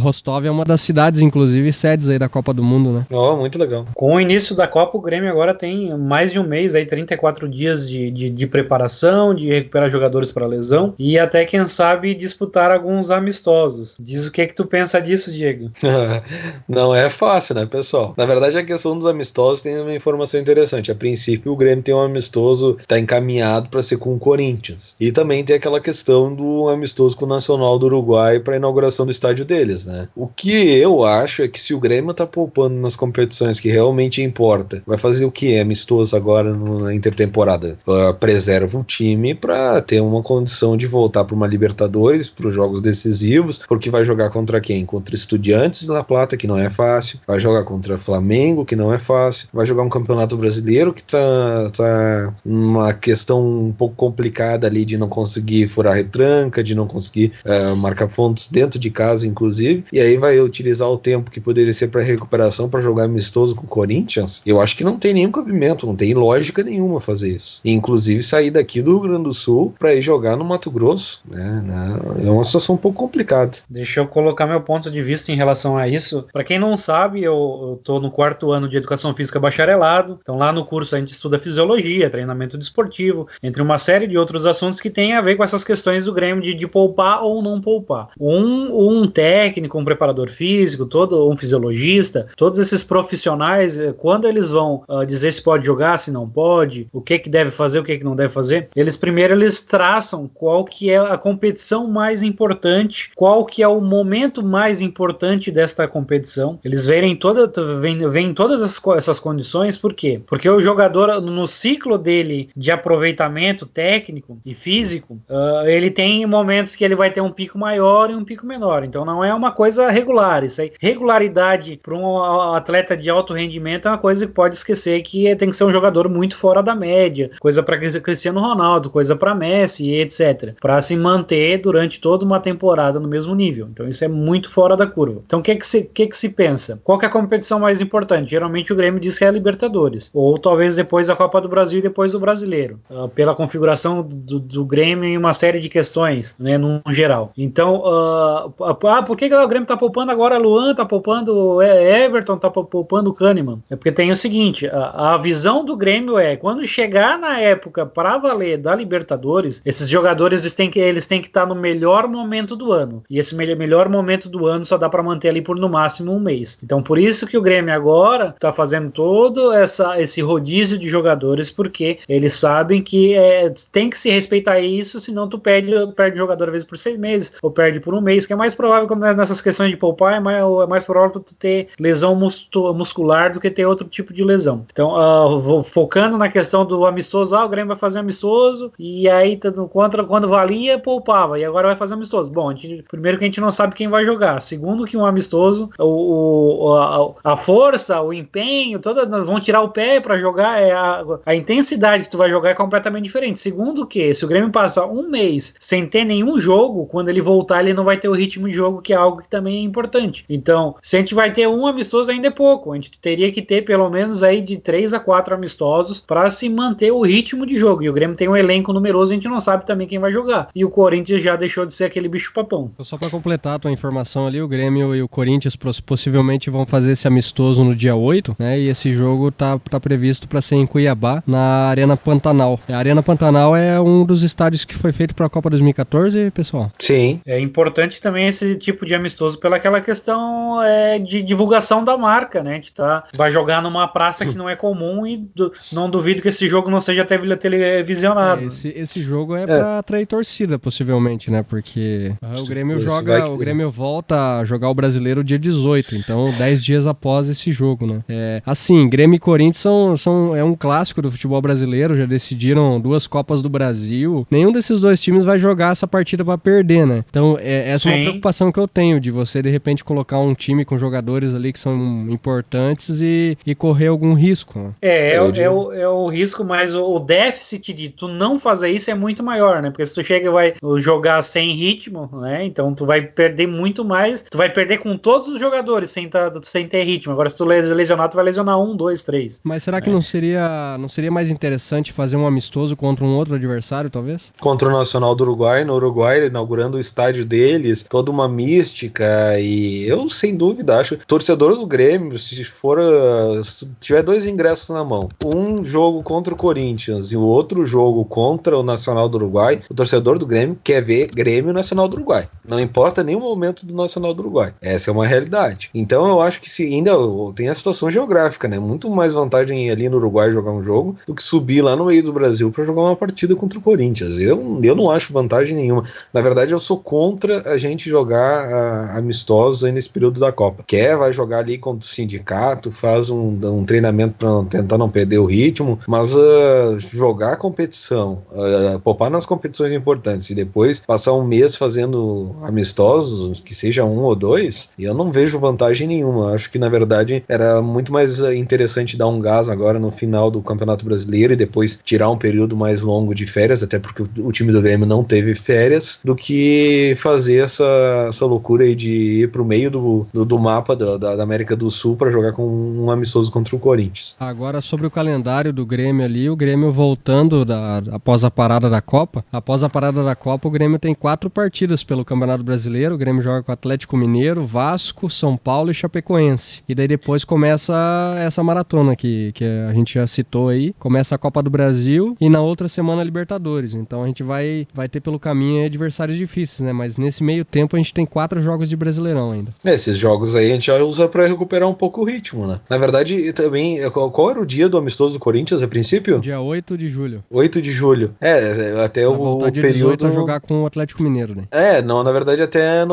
Rostov é uma das cidades, inclusive, sedes aí da Copa do Mundo, né? Muito legal. Com o início da Copa, o Grêmio agora tem mais de um mês, aí 34 dias de preparação, de recuperar jogadores para lesão e até, quem sabe, disputar alguns amistosos. Diz o que tu pensa disso, Diego? Não é fácil, né, pessoal? Na verdade, a questão dos amistosos tem uma informação interessante. A princípio, o Grêmio tem um amistoso, tá encaminhado para ser com o Corinthians. E também tem aquela questão do amistoso com o Nacional do Uruguai para a inauguração do estádio deles, né? O que eu acho é que se o Grêmio tá poupando nas competições que realmente importa, vai fazer o que? Amistoso agora na intertemporada? Preserva o time para ter uma condição de voltar para uma Libertadores, para os jogos decisivos, porque vai jogar contra quem? Contra Estudiantes de La Plata, que não é fácil, vai jogar contra Flamengo, que não é fácil, vai jogar um Campeonato Brasileiro que tá uma questão um pouco complicada ali de não conseguir furar retranca, de não conseguir marcar pontos dentro de casa, inclusive, e aí vai utilizar o tempo que poderia ser para recuperação para jogar amistoso com o Corinthians. Eu acho que não tem nenhum cabimento, não tem lógica nenhuma fazer isso. E, inclusive, sair daqui do Rio Grande do Sul para ir jogar no Mato Grosso, né? É uma situação um pouco complicada. Deixa eu colocar meu ponto de vista em relação a isso. Para quem não sabe, eu tô no 4º ano de Educação Física Bacharelado, então lá no curso a gente estuda fisiologia, treinamento desportivo, entre uma série de outros assuntos que tem a ver com essas questões do Grêmio de poupar ou não poupar. Um técnico, um preparador físico, um fisiologista, todos esses profissionais, quando eles vão dizer se pode jogar, se não pode, o que deve fazer, o que não deve fazer, eles traçam qual que é a competição mais importante, qual que é o momento mais importante desta competição. Eles veem todas essas condições. Por quê? Porque o jogador, no ciclo dele de aproveitamento técnico e físico, ele tem momentos que ele vai ter um pico maior e um pico menor. Então não é uma coisa regular. Isso aí, regularidade para um atleta de alto rendimento é uma coisa que pode esquecer que tem que ser um jogador muito fora da média, coisa para Cristiano Ronaldo, coisa para Messi, etc. Para se manter durante toda uma temporada no mesmo nível. Então isso é muito fora da curva. Então o que se pensa? Qual que é a competição mais importante? Geralmente o Grêmio diz que é a Libertadores. Ou talvez depois a Copa do Brasil e depois o Brasileiro. Pela configuração do Grêmio em uma série de questões, né, no geral. Então, por que o Grêmio tá poupando agora Luan, tá poupando Everton, tá poupando Kahneman? É porque tem o seguinte, a visão do Grêmio quando chegar na época para valer da Libertadores, esses jogadores eles têm que estar no melhor momento do ano. E esse melhor momento do ano só dá para manter ali por no máximo um mês. Então, por isso que o Grêmio agora tá fazendo todo esse rodízio de jogadores, porque eles sabem que tem que se respeitar isso, senão tu perde jogador às vezes por 6 meses, ou perde por um mês, que é mais provável, quando nessas questões de poupar, é mais provável tu ter lesão muscular do que ter outro tipo de lesão. Então, focando na questão do amistoso, o Grêmio vai fazer amistoso, e aí quando valia, poupava, e agora vai fazer amistoso. Bom, primeiro que a gente não sabe quem vai jogar, segundo que um amistoso, a força, o empenho, vão tirar o pé para jogar, a intensidade que tu vai jogar é completamente diferente. Segundo que, se o Grêmio passa um mês sem ter nenhum jogo, quando ele voltar ele não vai ter o ritmo de jogo, que é algo que também é importante. Então, se a gente vai ter um amistoso ainda é pouco, a gente teria que ter pelo menos aí de 3 a 4 amistosos para se manter o ritmo de jogo, e o Grêmio tem um elenco numeroso, a gente não sabe também quem vai jogar, e o Corinthians já deixou de ser aquele bicho papão. Só para completar a tua informação ali, o Grêmio e o Corinthians possivelmente vão fazer esse amistoso no dia 8, né, e esse jogo tá previsto para ser em Cuiabá, na Arena Pantanal. A Arena Pantanal é um dos estádios que foi feito para a Copa 2014, pessoal? Sim. É importante também esse tipo de amistoso pelaquela questão de divulgação da marca, né? A gente vai jogar numa praça que não é comum e não duvido que esse jogo não seja televisionado. Esse jogo é para atrair torcida, possivelmente, né? Porque o Grêmio volta a jogar o Brasileiro dia 18, então 10 dias após esse jogo, né? Assim, Grêmio e Corinthians é um clássico do futebol brasileiro, já decidiram 2 Copas do Brasil. Nenhum desses 2 times vai jogar essa partida para perder, né? Então, essa é uma preocupação que eu tenho, de você, de repente, colocar um time com jogadores ali que são importantes e correr algum risco. Né? É o risco, mas o déficit de tu não fazer isso é muito maior, né? Porque se tu chega e vai jogar sem ritmo, né? Então tu vai perder muito mais, tu vai perder com todos os jogadores sem ter ritmo. Agora, se tu lesionar, tu vai lesionar 1, 2, 3. Mas será que não seria mais interessante fazer um amistoso contra um outro adversário, talvez? Contra o Nacional do Uruguai, no Uruguai, inaugurando o estádio deles, toda uma mística, e eu, sem dúvida, acho, torcedor do Grêmio, se tiver 2 ingressos na mão, um jogo contra o Corinthians e o outro jogo contra o Nacional do Uruguai, o torcedor do Grêmio quer ver Grêmio e Nacional do Uruguai. Não importa nenhum momento do Nacional do Uruguai. Essa é uma realidade. Então eu acho que se ainda tem a situação geográfica, né? Muito mais vantagem ir ali no Uruguai jogar um jogo do que subir lá no meio do Brasil para jogar uma partida contra o Corinthians. Eu não acho vantagem nenhuma. Na verdade, eu sou contra a gente jogar amistosos aí nesse período da Copa. Vai jogar ali contra o sindicato, faz um treinamento para tentar não perder o ritmo, mas jogar competição, poupar nas competições importantes e depois passar um mês fazendo amistosos, que seja 1 ou 2, eu não vejo vantagem nenhuma. Acho que, na verdade, era muito mais interessante dar um gás agora no final do Campeonato Brasileiro e depois tirar um período mais longo de férias, até porque o time do Grêmio não teve férias, do que fazer essa loucura aí de ir pro meio do mapa da América do Sul para jogar com um amistoso contra o Corinthians. Agora, sobre o calendário do Grêmio ali, o Grêmio voltando após a parada da Copa. Após a parada da Copa, o Grêmio tem 4 partidas pelo Campeonato Brasileiro. O Grêmio joga com o Atlético Mineiro, Vasco, São Paulo e Chapecoense. E daí depois começa essa maratona que a gente já citou aí. Começa a Copa do Brasil e na outra semana a Libertadores. Então a gente vai ter pelo caminho adversários difíceis, né? Mas nesse meio tempo a gente tem 4 jogos de Brasileirão ainda. Esses jogos aí a gente já usa pra recuperar um pouco o ritmo, né? Na verdade, também, qual era o dia do amistoso do Corinthians a princípio? Dia 8 de julho. 8 de julho. Até o dia período... 18 a jogar com o Atlético Mineiro, né? Não, na verdade até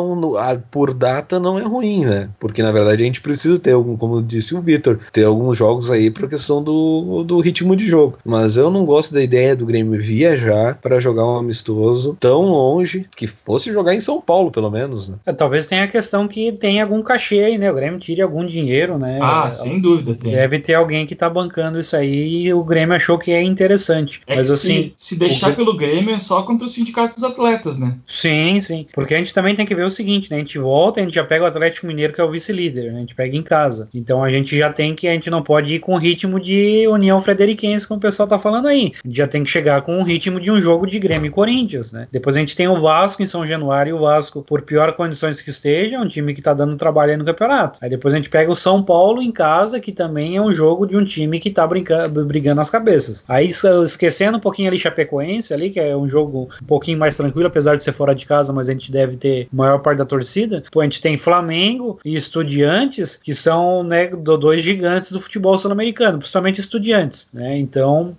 por data não é ruim, né? Porque na verdade a gente precisa ter como disse o Vitor, ter alguns jogos aí pra questão do ritmo de jogo. Mas eu não gosto da ideia do Grêmio viajar pra jogar um amistoso tão longe, que fosse jogar em São Paulo, pelo menos, né? Talvez tenha a questão que tem algum cachê aí, né? O Grêmio tire algum dinheiro, né? Sem dúvida tem. Deve ter alguém que tá bancando isso aí e o Grêmio achou que é interessante. Mas assim, se deixar pelo Grêmio é só contra o sindicato dos atletas, né? Sim. Porque a gente também tem que ver o seguinte, né? A gente volta, a gente já pega o Atlético Mineiro, que é o vice-líder, né? A gente pega em casa. Então a gente já tem que, a gente não pode ir com o ritmo de União Frederiquense, como o pessoal tá falando aí. A gente já tem que chegar com o ritmo de um jogo de Grêmio e Corinthians, né? Depois a gente tem o Vasco em São Januário, e o Vasco, por pior condições que esteja, é um time que tá dando trabalho aí no campeonato. Aí depois a gente pega o São Paulo em casa, que também é um jogo de um time que tá brigando as cabeças. Aí esquecendo um pouquinho ali Chapecoense ali, que é um jogo um pouquinho mais tranquilo, apesar de ser fora de casa, mas a gente deve ter maior parte da torcida. Pô, a gente tem Flamengo e Estudiantes, que são, né, 2 gigantes do futebol sul-americano, principalmente Estudiantes, né? Então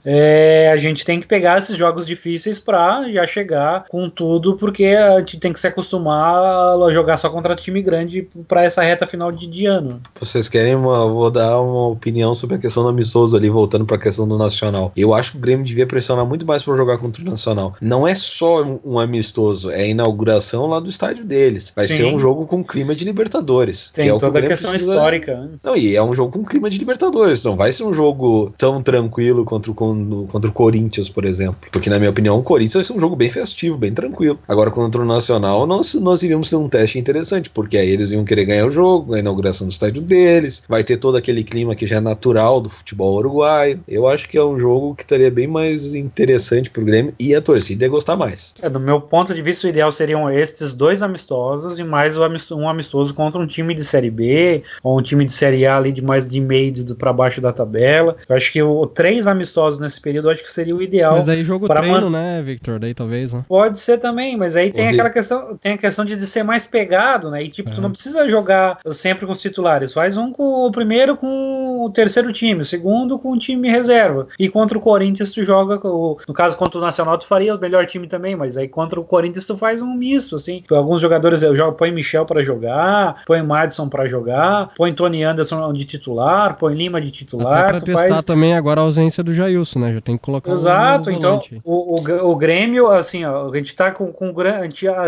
a gente tem que pegar esses jogos difíceis pra já chegar com tudo, porque a gente tem que se acostumar a jogar só contra time grande pra essa reta final de ano. Vocês querem vou dar uma opinião sobre a questão do amistoso ali, voltando pra questão do Nacional. Eu acho que o Grêmio devia pressionar muito mais pra jogar contra o Nacional. Não é só um amistoso, é a inauguração lá do estádio deles. Vai ser um jogo com clima de Libertadores. Tem que é toda a questão histórica. Né? Não, e é um jogo com clima de Libertadores. Não vai ser um jogo tão tranquilo contra o Corinthians, por exemplo. Porque, na minha opinião, o Corinthians vai ser um jogo bem festivo, bem tranquilo. Agora, contra o Nacional, nós iríamos ter um teste interessante, porque aí eles iam querer ganhar o jogo, a inauguração do estádio deles, vai ter todo aquele clima que já é natural do futebol uruguaio. Eu acho que é um jogo que estaria bem mais interessante pro Grêmio e a torcida ia gostar mais. Do meu ponto de vista, o ideal seriam estes 2 amistosos e mais um amistoso contra um time de Série B ou um time de Série A ali de mais de meio para baixo da tabela. Eu acho que 3 amistosos nesse período eu acho que seria o ideal. Mas daí jogo treino, né, Victor? Daí talvez, né? Pode ser também, mas aí tem aquela questão, tem a questão de ser mais pegado, né? E tipo, tu não precisa jogar sempre com os titulares. Faz o primeiro com o terceiro time, o segundo com o time reserva. E contra o Corinthians tu joga, no caso contra o Nacional tu faria o melhor time também, mas aí contra o Corinthians tu faz um misto, assim. Alguns jogadores põe Michel pra jogar, põe Madison pra jogar, põe Tony Anderson de titular, põe Lima de titular. Até pra testar também agora a ausência do Jailson, né? Já tem que colocar Exato, então o Grêmio, assim, ó, a gente tá com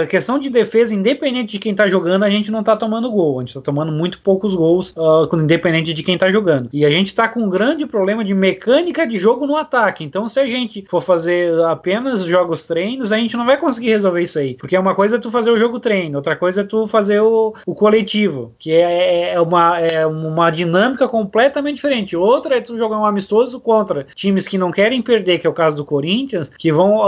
a questão de defesa, independente de quem tá jogando, a gente não tá tomando gol, a gente tá tomando muito poucos gols, independente de quem tá jogando. E a gente tá com um grande problema de mecânica de jogo no ataque. Então, se a gente for fazer apenas jogos treinos, a gente não vai conseguir resolver isso aí. Porque uma coisa é tu fazer o jogo treino, outra coisa é tu fazer o coletivo, que é uma dinâmica completamente diferente. Outra é tu jogar um amistoso contra times que não querem perder, que é o caso do Corinthians, que vão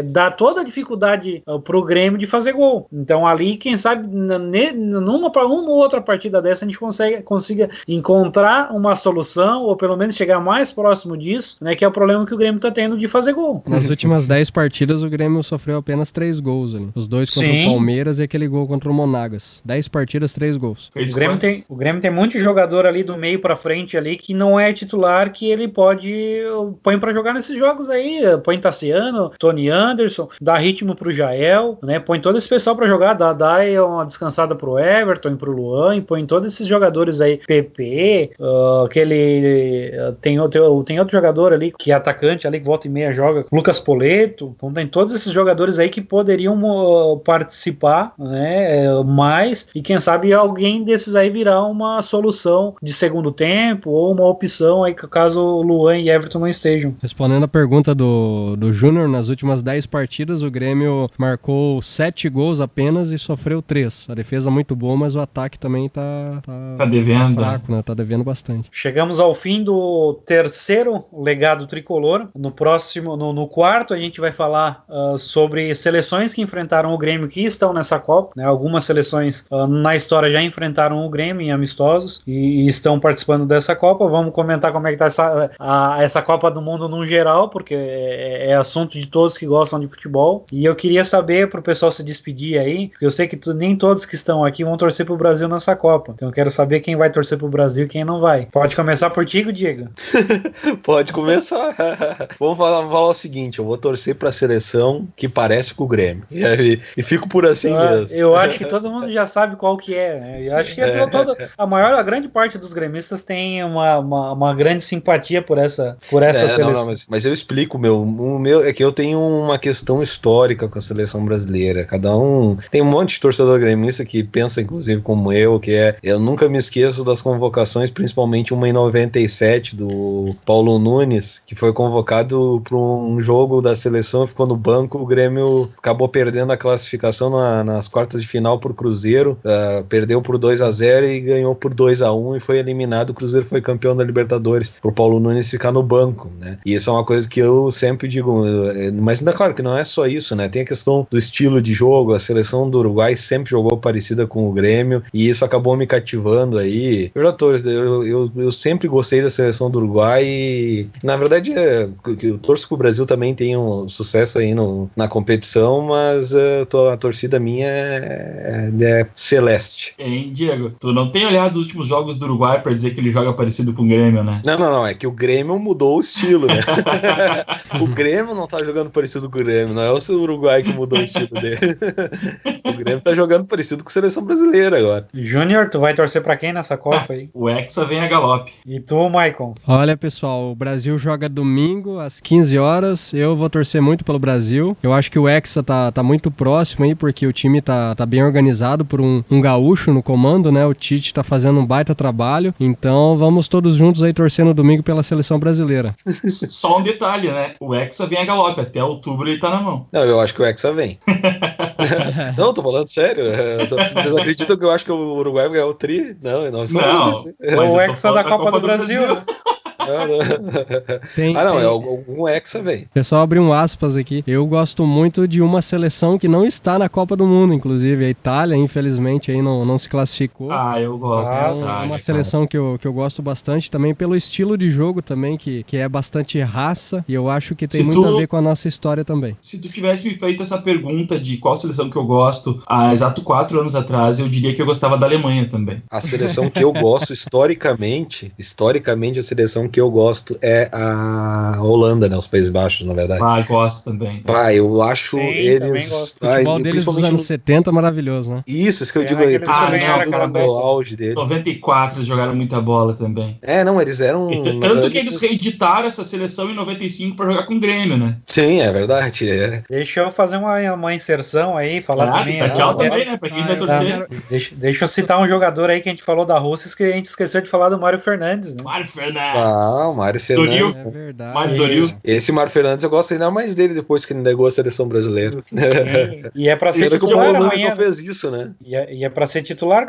dar toda a dificuldade pro Grêmio de fazer gol. Então ali, quem sabe, numa ou outra partida dessa, a gente consiga encontrar uma solução, ou pelo menos chegar mais próximo disso, né, que é o problema que o Grêmio tá tendo de fazer gol. Nas últimas 10 partidas, o Grêmio sofreu apenas 3 gols ali. Os 2 contra o Palmeiras e aquele gol contra o Monagas. 10 partidas, 3 gols. O Grêmio tem muito jogador ali do meio pra frente ali que não é titular, que ele põe pra jogar nesses jogos aí, põe Tassiano, Tony Anderson, dá ritmo pro Jael, né, põe todo esse pessoal pra jogar, dá uma descansada pro Everton, pro Luan, e põe todos esses jogadores aí, PP, tem outro jogador ali, que é atacante ali, que volta e meia joga, Lucas Poleto. Então tem todos esses jogadores aí que poderiam participar, né, mais, e quem sabe alguém desses aí virar uma solução de segundo tempo, ou uma opção aí caso o Luan e Everton não estejam. Respondendo a pergunta do Júnior, nas últimas 10 partidas o Grêmio marcou 7 gols apenas e sofreu 3. A defesa muito boa, mas o ataque também tá devendo, fraco, né? Tá devendo bastante. Chegamos ao fim do terceiro legado tricolor. No quarto a gente vai falar sobre seleções que enfrentaram o Grêmio, que estão nessa Copa, né? Algumas seleções na história já enfrentaram o Grêmio em amistosos e estão participando dessa Copa. Vamos comentar como é que tá essa Copa do Mundo no geral, porque é assunto de todos que gostam de futebol. E eu queria saber, pro pessoal se despedir aí, porque eu sei que nem todos que estão aqui vão torcer pro Brasil nessa Copa. Então eu quero saber quem vai torcer pro Brasil e quem não vai. Pode começar por ti, Diego? Pode começar. Vamos falar o seguinte, eu vou torcer pra seleção que parece com o Grêmio. E fico por assim mesmo. Eu acho que todo mundo já sabe qual que é, né? Eu acho que a grande parte dos gremistas tem uma grande simpatia por essa seleção. Mas eu explico, o meu é que eu tenho uma questão histórica com a seleção brasileira. Cada um tem um monte de torcedor gremista que pensa, inclusive, como eu, eu nunca me esqueço das convocações, principalmente uma em 97 do Paulo Nunes, que foi convocado para um jogo da seleção, ficou no banco, o Grêmio acabou perdendo a classificação nas quartas de final por Cruzeiro, perdeu por 2-0 e ganhou por 2-1 e foi eliminado. O Cruzeiro foi campeão da Libertadores, pro Paulo Nunes ficar no banco, né? E isso é uma coisa que eu sempre digo, mas ainda claro que não é só isso, né? Tem a questão do estilo de jogo, a seleção do Uruguai sempre jogou parecida com o Grêmio e isso acabou me cativando aí. Eu sempre gostei da seleção do Uruguai e, na verdade, eu torço que o Brasil também tenha um sucesso aí na competição, mas a torcida minha é celeste. Hein, Diego? Tu não tem olhado os últimos jogos do Uruguai pra dizer que ele joga parecido com o Grêmio, né? Não, é que o Grêmio mudou o estilo, né? O Grêmio não tá jogando parecido com o Grêmio, não é o Uruguai que mudou o estilo dele. O Grêmio tá jogando parecido com a seleção brasileira agora. Júnior, tu vai torcer pra quem nessa Copa aí? O Hexa vem a galope. E tu, Maicon? Olha, pessoal, o Brasil joga domingo às 15 horas. Eu vou torcer muito pelo Brasil. Eu acho que o Hexa tá muito próximo aí, porque o time tá bem organizado por um gaúcho no comando, né? O Tite tá fazendo um baita trabalho. Então vamos todos juntos aí torcer no domingo pela seleção brasileira. Só um detalhe, né? O Hexa vem a galope. Até outubro ele tá na mão. Não, eu acho que o Hexa vem. Não, tô falando sério. Vocês acreditam que eu acho que o Uruguai vai ganhar o tri? Não. O Hexa da Copa do Brasil. É algum Hexa, velho. Pessoal, abrir um aspas aqui. Eu gosto muito de uma seleção que não está na Copa do Mundo, inclusive. A Itália, infelizmente, aí não se classificou. Eu gosto. É uma seleção que eu gosto bastante, também pelo estilo de jogo também, que é bastante raça, e eu acho que tem muito a ver com a nossa história também. Se tu tivesse me feito essa pergunta de qual seleção que eu gosto há exato 4 anos atrás, eu diria que eu gostava da Alemanha também. A seleção que eu gosto historicamente, a seleção que eu gosto é a Holanda, né? Os Países Baixos, na verdade. Gosto também. Eu acho eles... O futebol deles dos anos 70 maravilhoso, né? Isso que eu digo aí. No auge dele. 94 eles jogaram muita bola também. Não, eles eram... Tanto que eles reeditaram essa seleção em 95 pra jogar com o Grêmio, né? Sim, é verdade. Deixa eu fazer uma inserção aí, falar também... Tchau também, né? Pra quem vai torcer. Deixa eu citar um jogador aí que a gente falou da Rússia, que a gente esqueceu de falar do Mário Fernandes, né? Mário Fernandes. O Mário Fernandes. É verdade. Mário Doril. Esse Mário Fernandes eu gosto ainda mais dele depois que ele negou a seleção brasileira. E é pra ser titular amanhã. Não fez isso, né? E é pra ser titular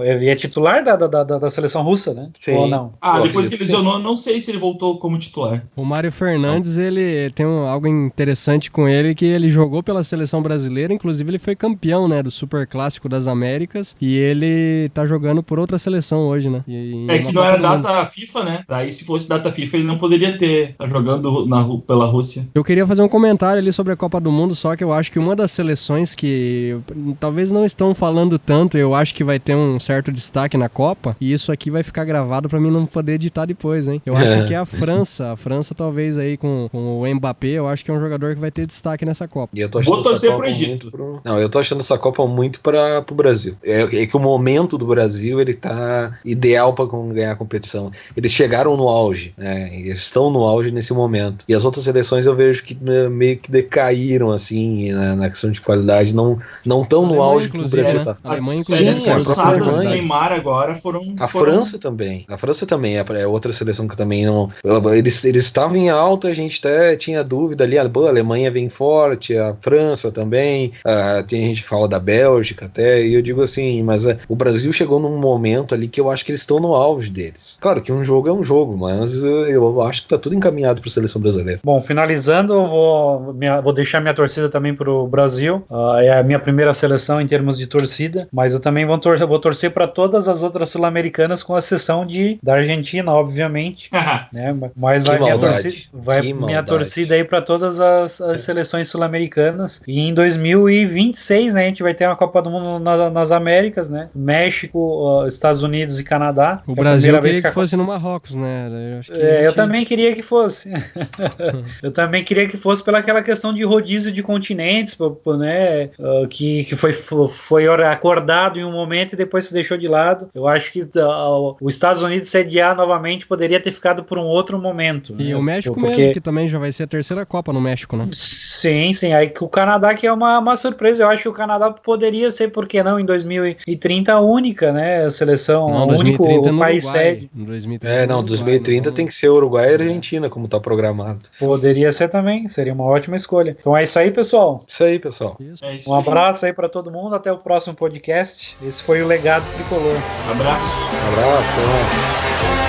ele é titular da seleção russa, né? Sim. Ou não? Depois que ele lesionou, não sei se ele voltou como titular. O Mário Fernandes, ele tem algo interessante com ele, que ele jogou pela seleção brasileira, inclusive ele foi campeão, né, do Super Clássico das Américas, e ele tá jogando por outra seleção hoje, né? Que não era data FIFA, né? Daí se fosse data FIFA ele não poderia tá jogando pela Rússia. Eu queria fazer um comentário ali sobre a Copa do Mundo, só que eu acho que uma das seleções que talvez não estão falando tanto, eu acho que vai ter um certo destaque na Copa, e isso aqui vai ficar gravado pra mim não poder editar depois, hein? Eu acho que é a França. A França talvez aí com o Mbappé, eu acho que é um jogador que vai ter destaque nessa Copa. E eu tô achando torcer pro Egito. Não, eu tô achando essa Copa muito pro Brasil. É que o momento do Brasil, ele tá ideal pra ganhar a competição. Eles chegaram no auge, né? Eles estão no auge nesse momento. E as outras seleções eu vejo que meio que decaíram, assim, na questão de qualidade. Não estão no auge que o Brasil tá. A Alemanha, inclusive, as forçadas do Neymar agora foram... França também. A França também é outra seleção que também não... Eles estavam em alta, a gente até tinha dúvida ali, a Alemanha vem forte, a França também, tem gente que fala da Bélgica até, e eu digo assim, mas o Brasil chegou num momento ali que eu acho que eles estão no auge deles. Claro que um jogo é um jogo, mas eu acho que tá tudo encaminhado para a seleção brasileira. Bom, finalizando, eu vou deixar minha torcida também pro Brasil, é a minha primeira seleção em termos de torcida, mas eu também vou torcer para todas as outras sul-americanas, com exceção da Argentina, obviamente, né? Mas minha torcida aí para todas as seleções sul-americanas. E em 2026, né, a gente vai ter uma Copa do Mundo nas Américas, né? México, Estados Unidos e Canadá. O Brasil queria que fosse no Marrocos, né? Eu também queria que fosse. Eu também queria que fosse pela aquela questão de rodízio de continentes, né? Que foi acordado em um momento e depois se deixou de lado. Eu acho que os Estados Unidos sediar novamente poderia ter ficado por um outro momento. E né? o México mesmo, que também já vai ser a terceira Copa no México, né? Sim. Aí que o Canadá, que é uma surpresa. Eu acho que o Canadá poderia ser, por que não, em 2030 a única, né? A seleção, não, o único país sede. 2030 tem que ser Uruguai e Argentina, como tá programado. Poderia ser também, seria uma ótima escolha. Então é isso aí, pessoal. Um abraço aí pra todo mundo, até o próximo podcast. Esse foi o Legado Tricolor. Abraço. Até mais.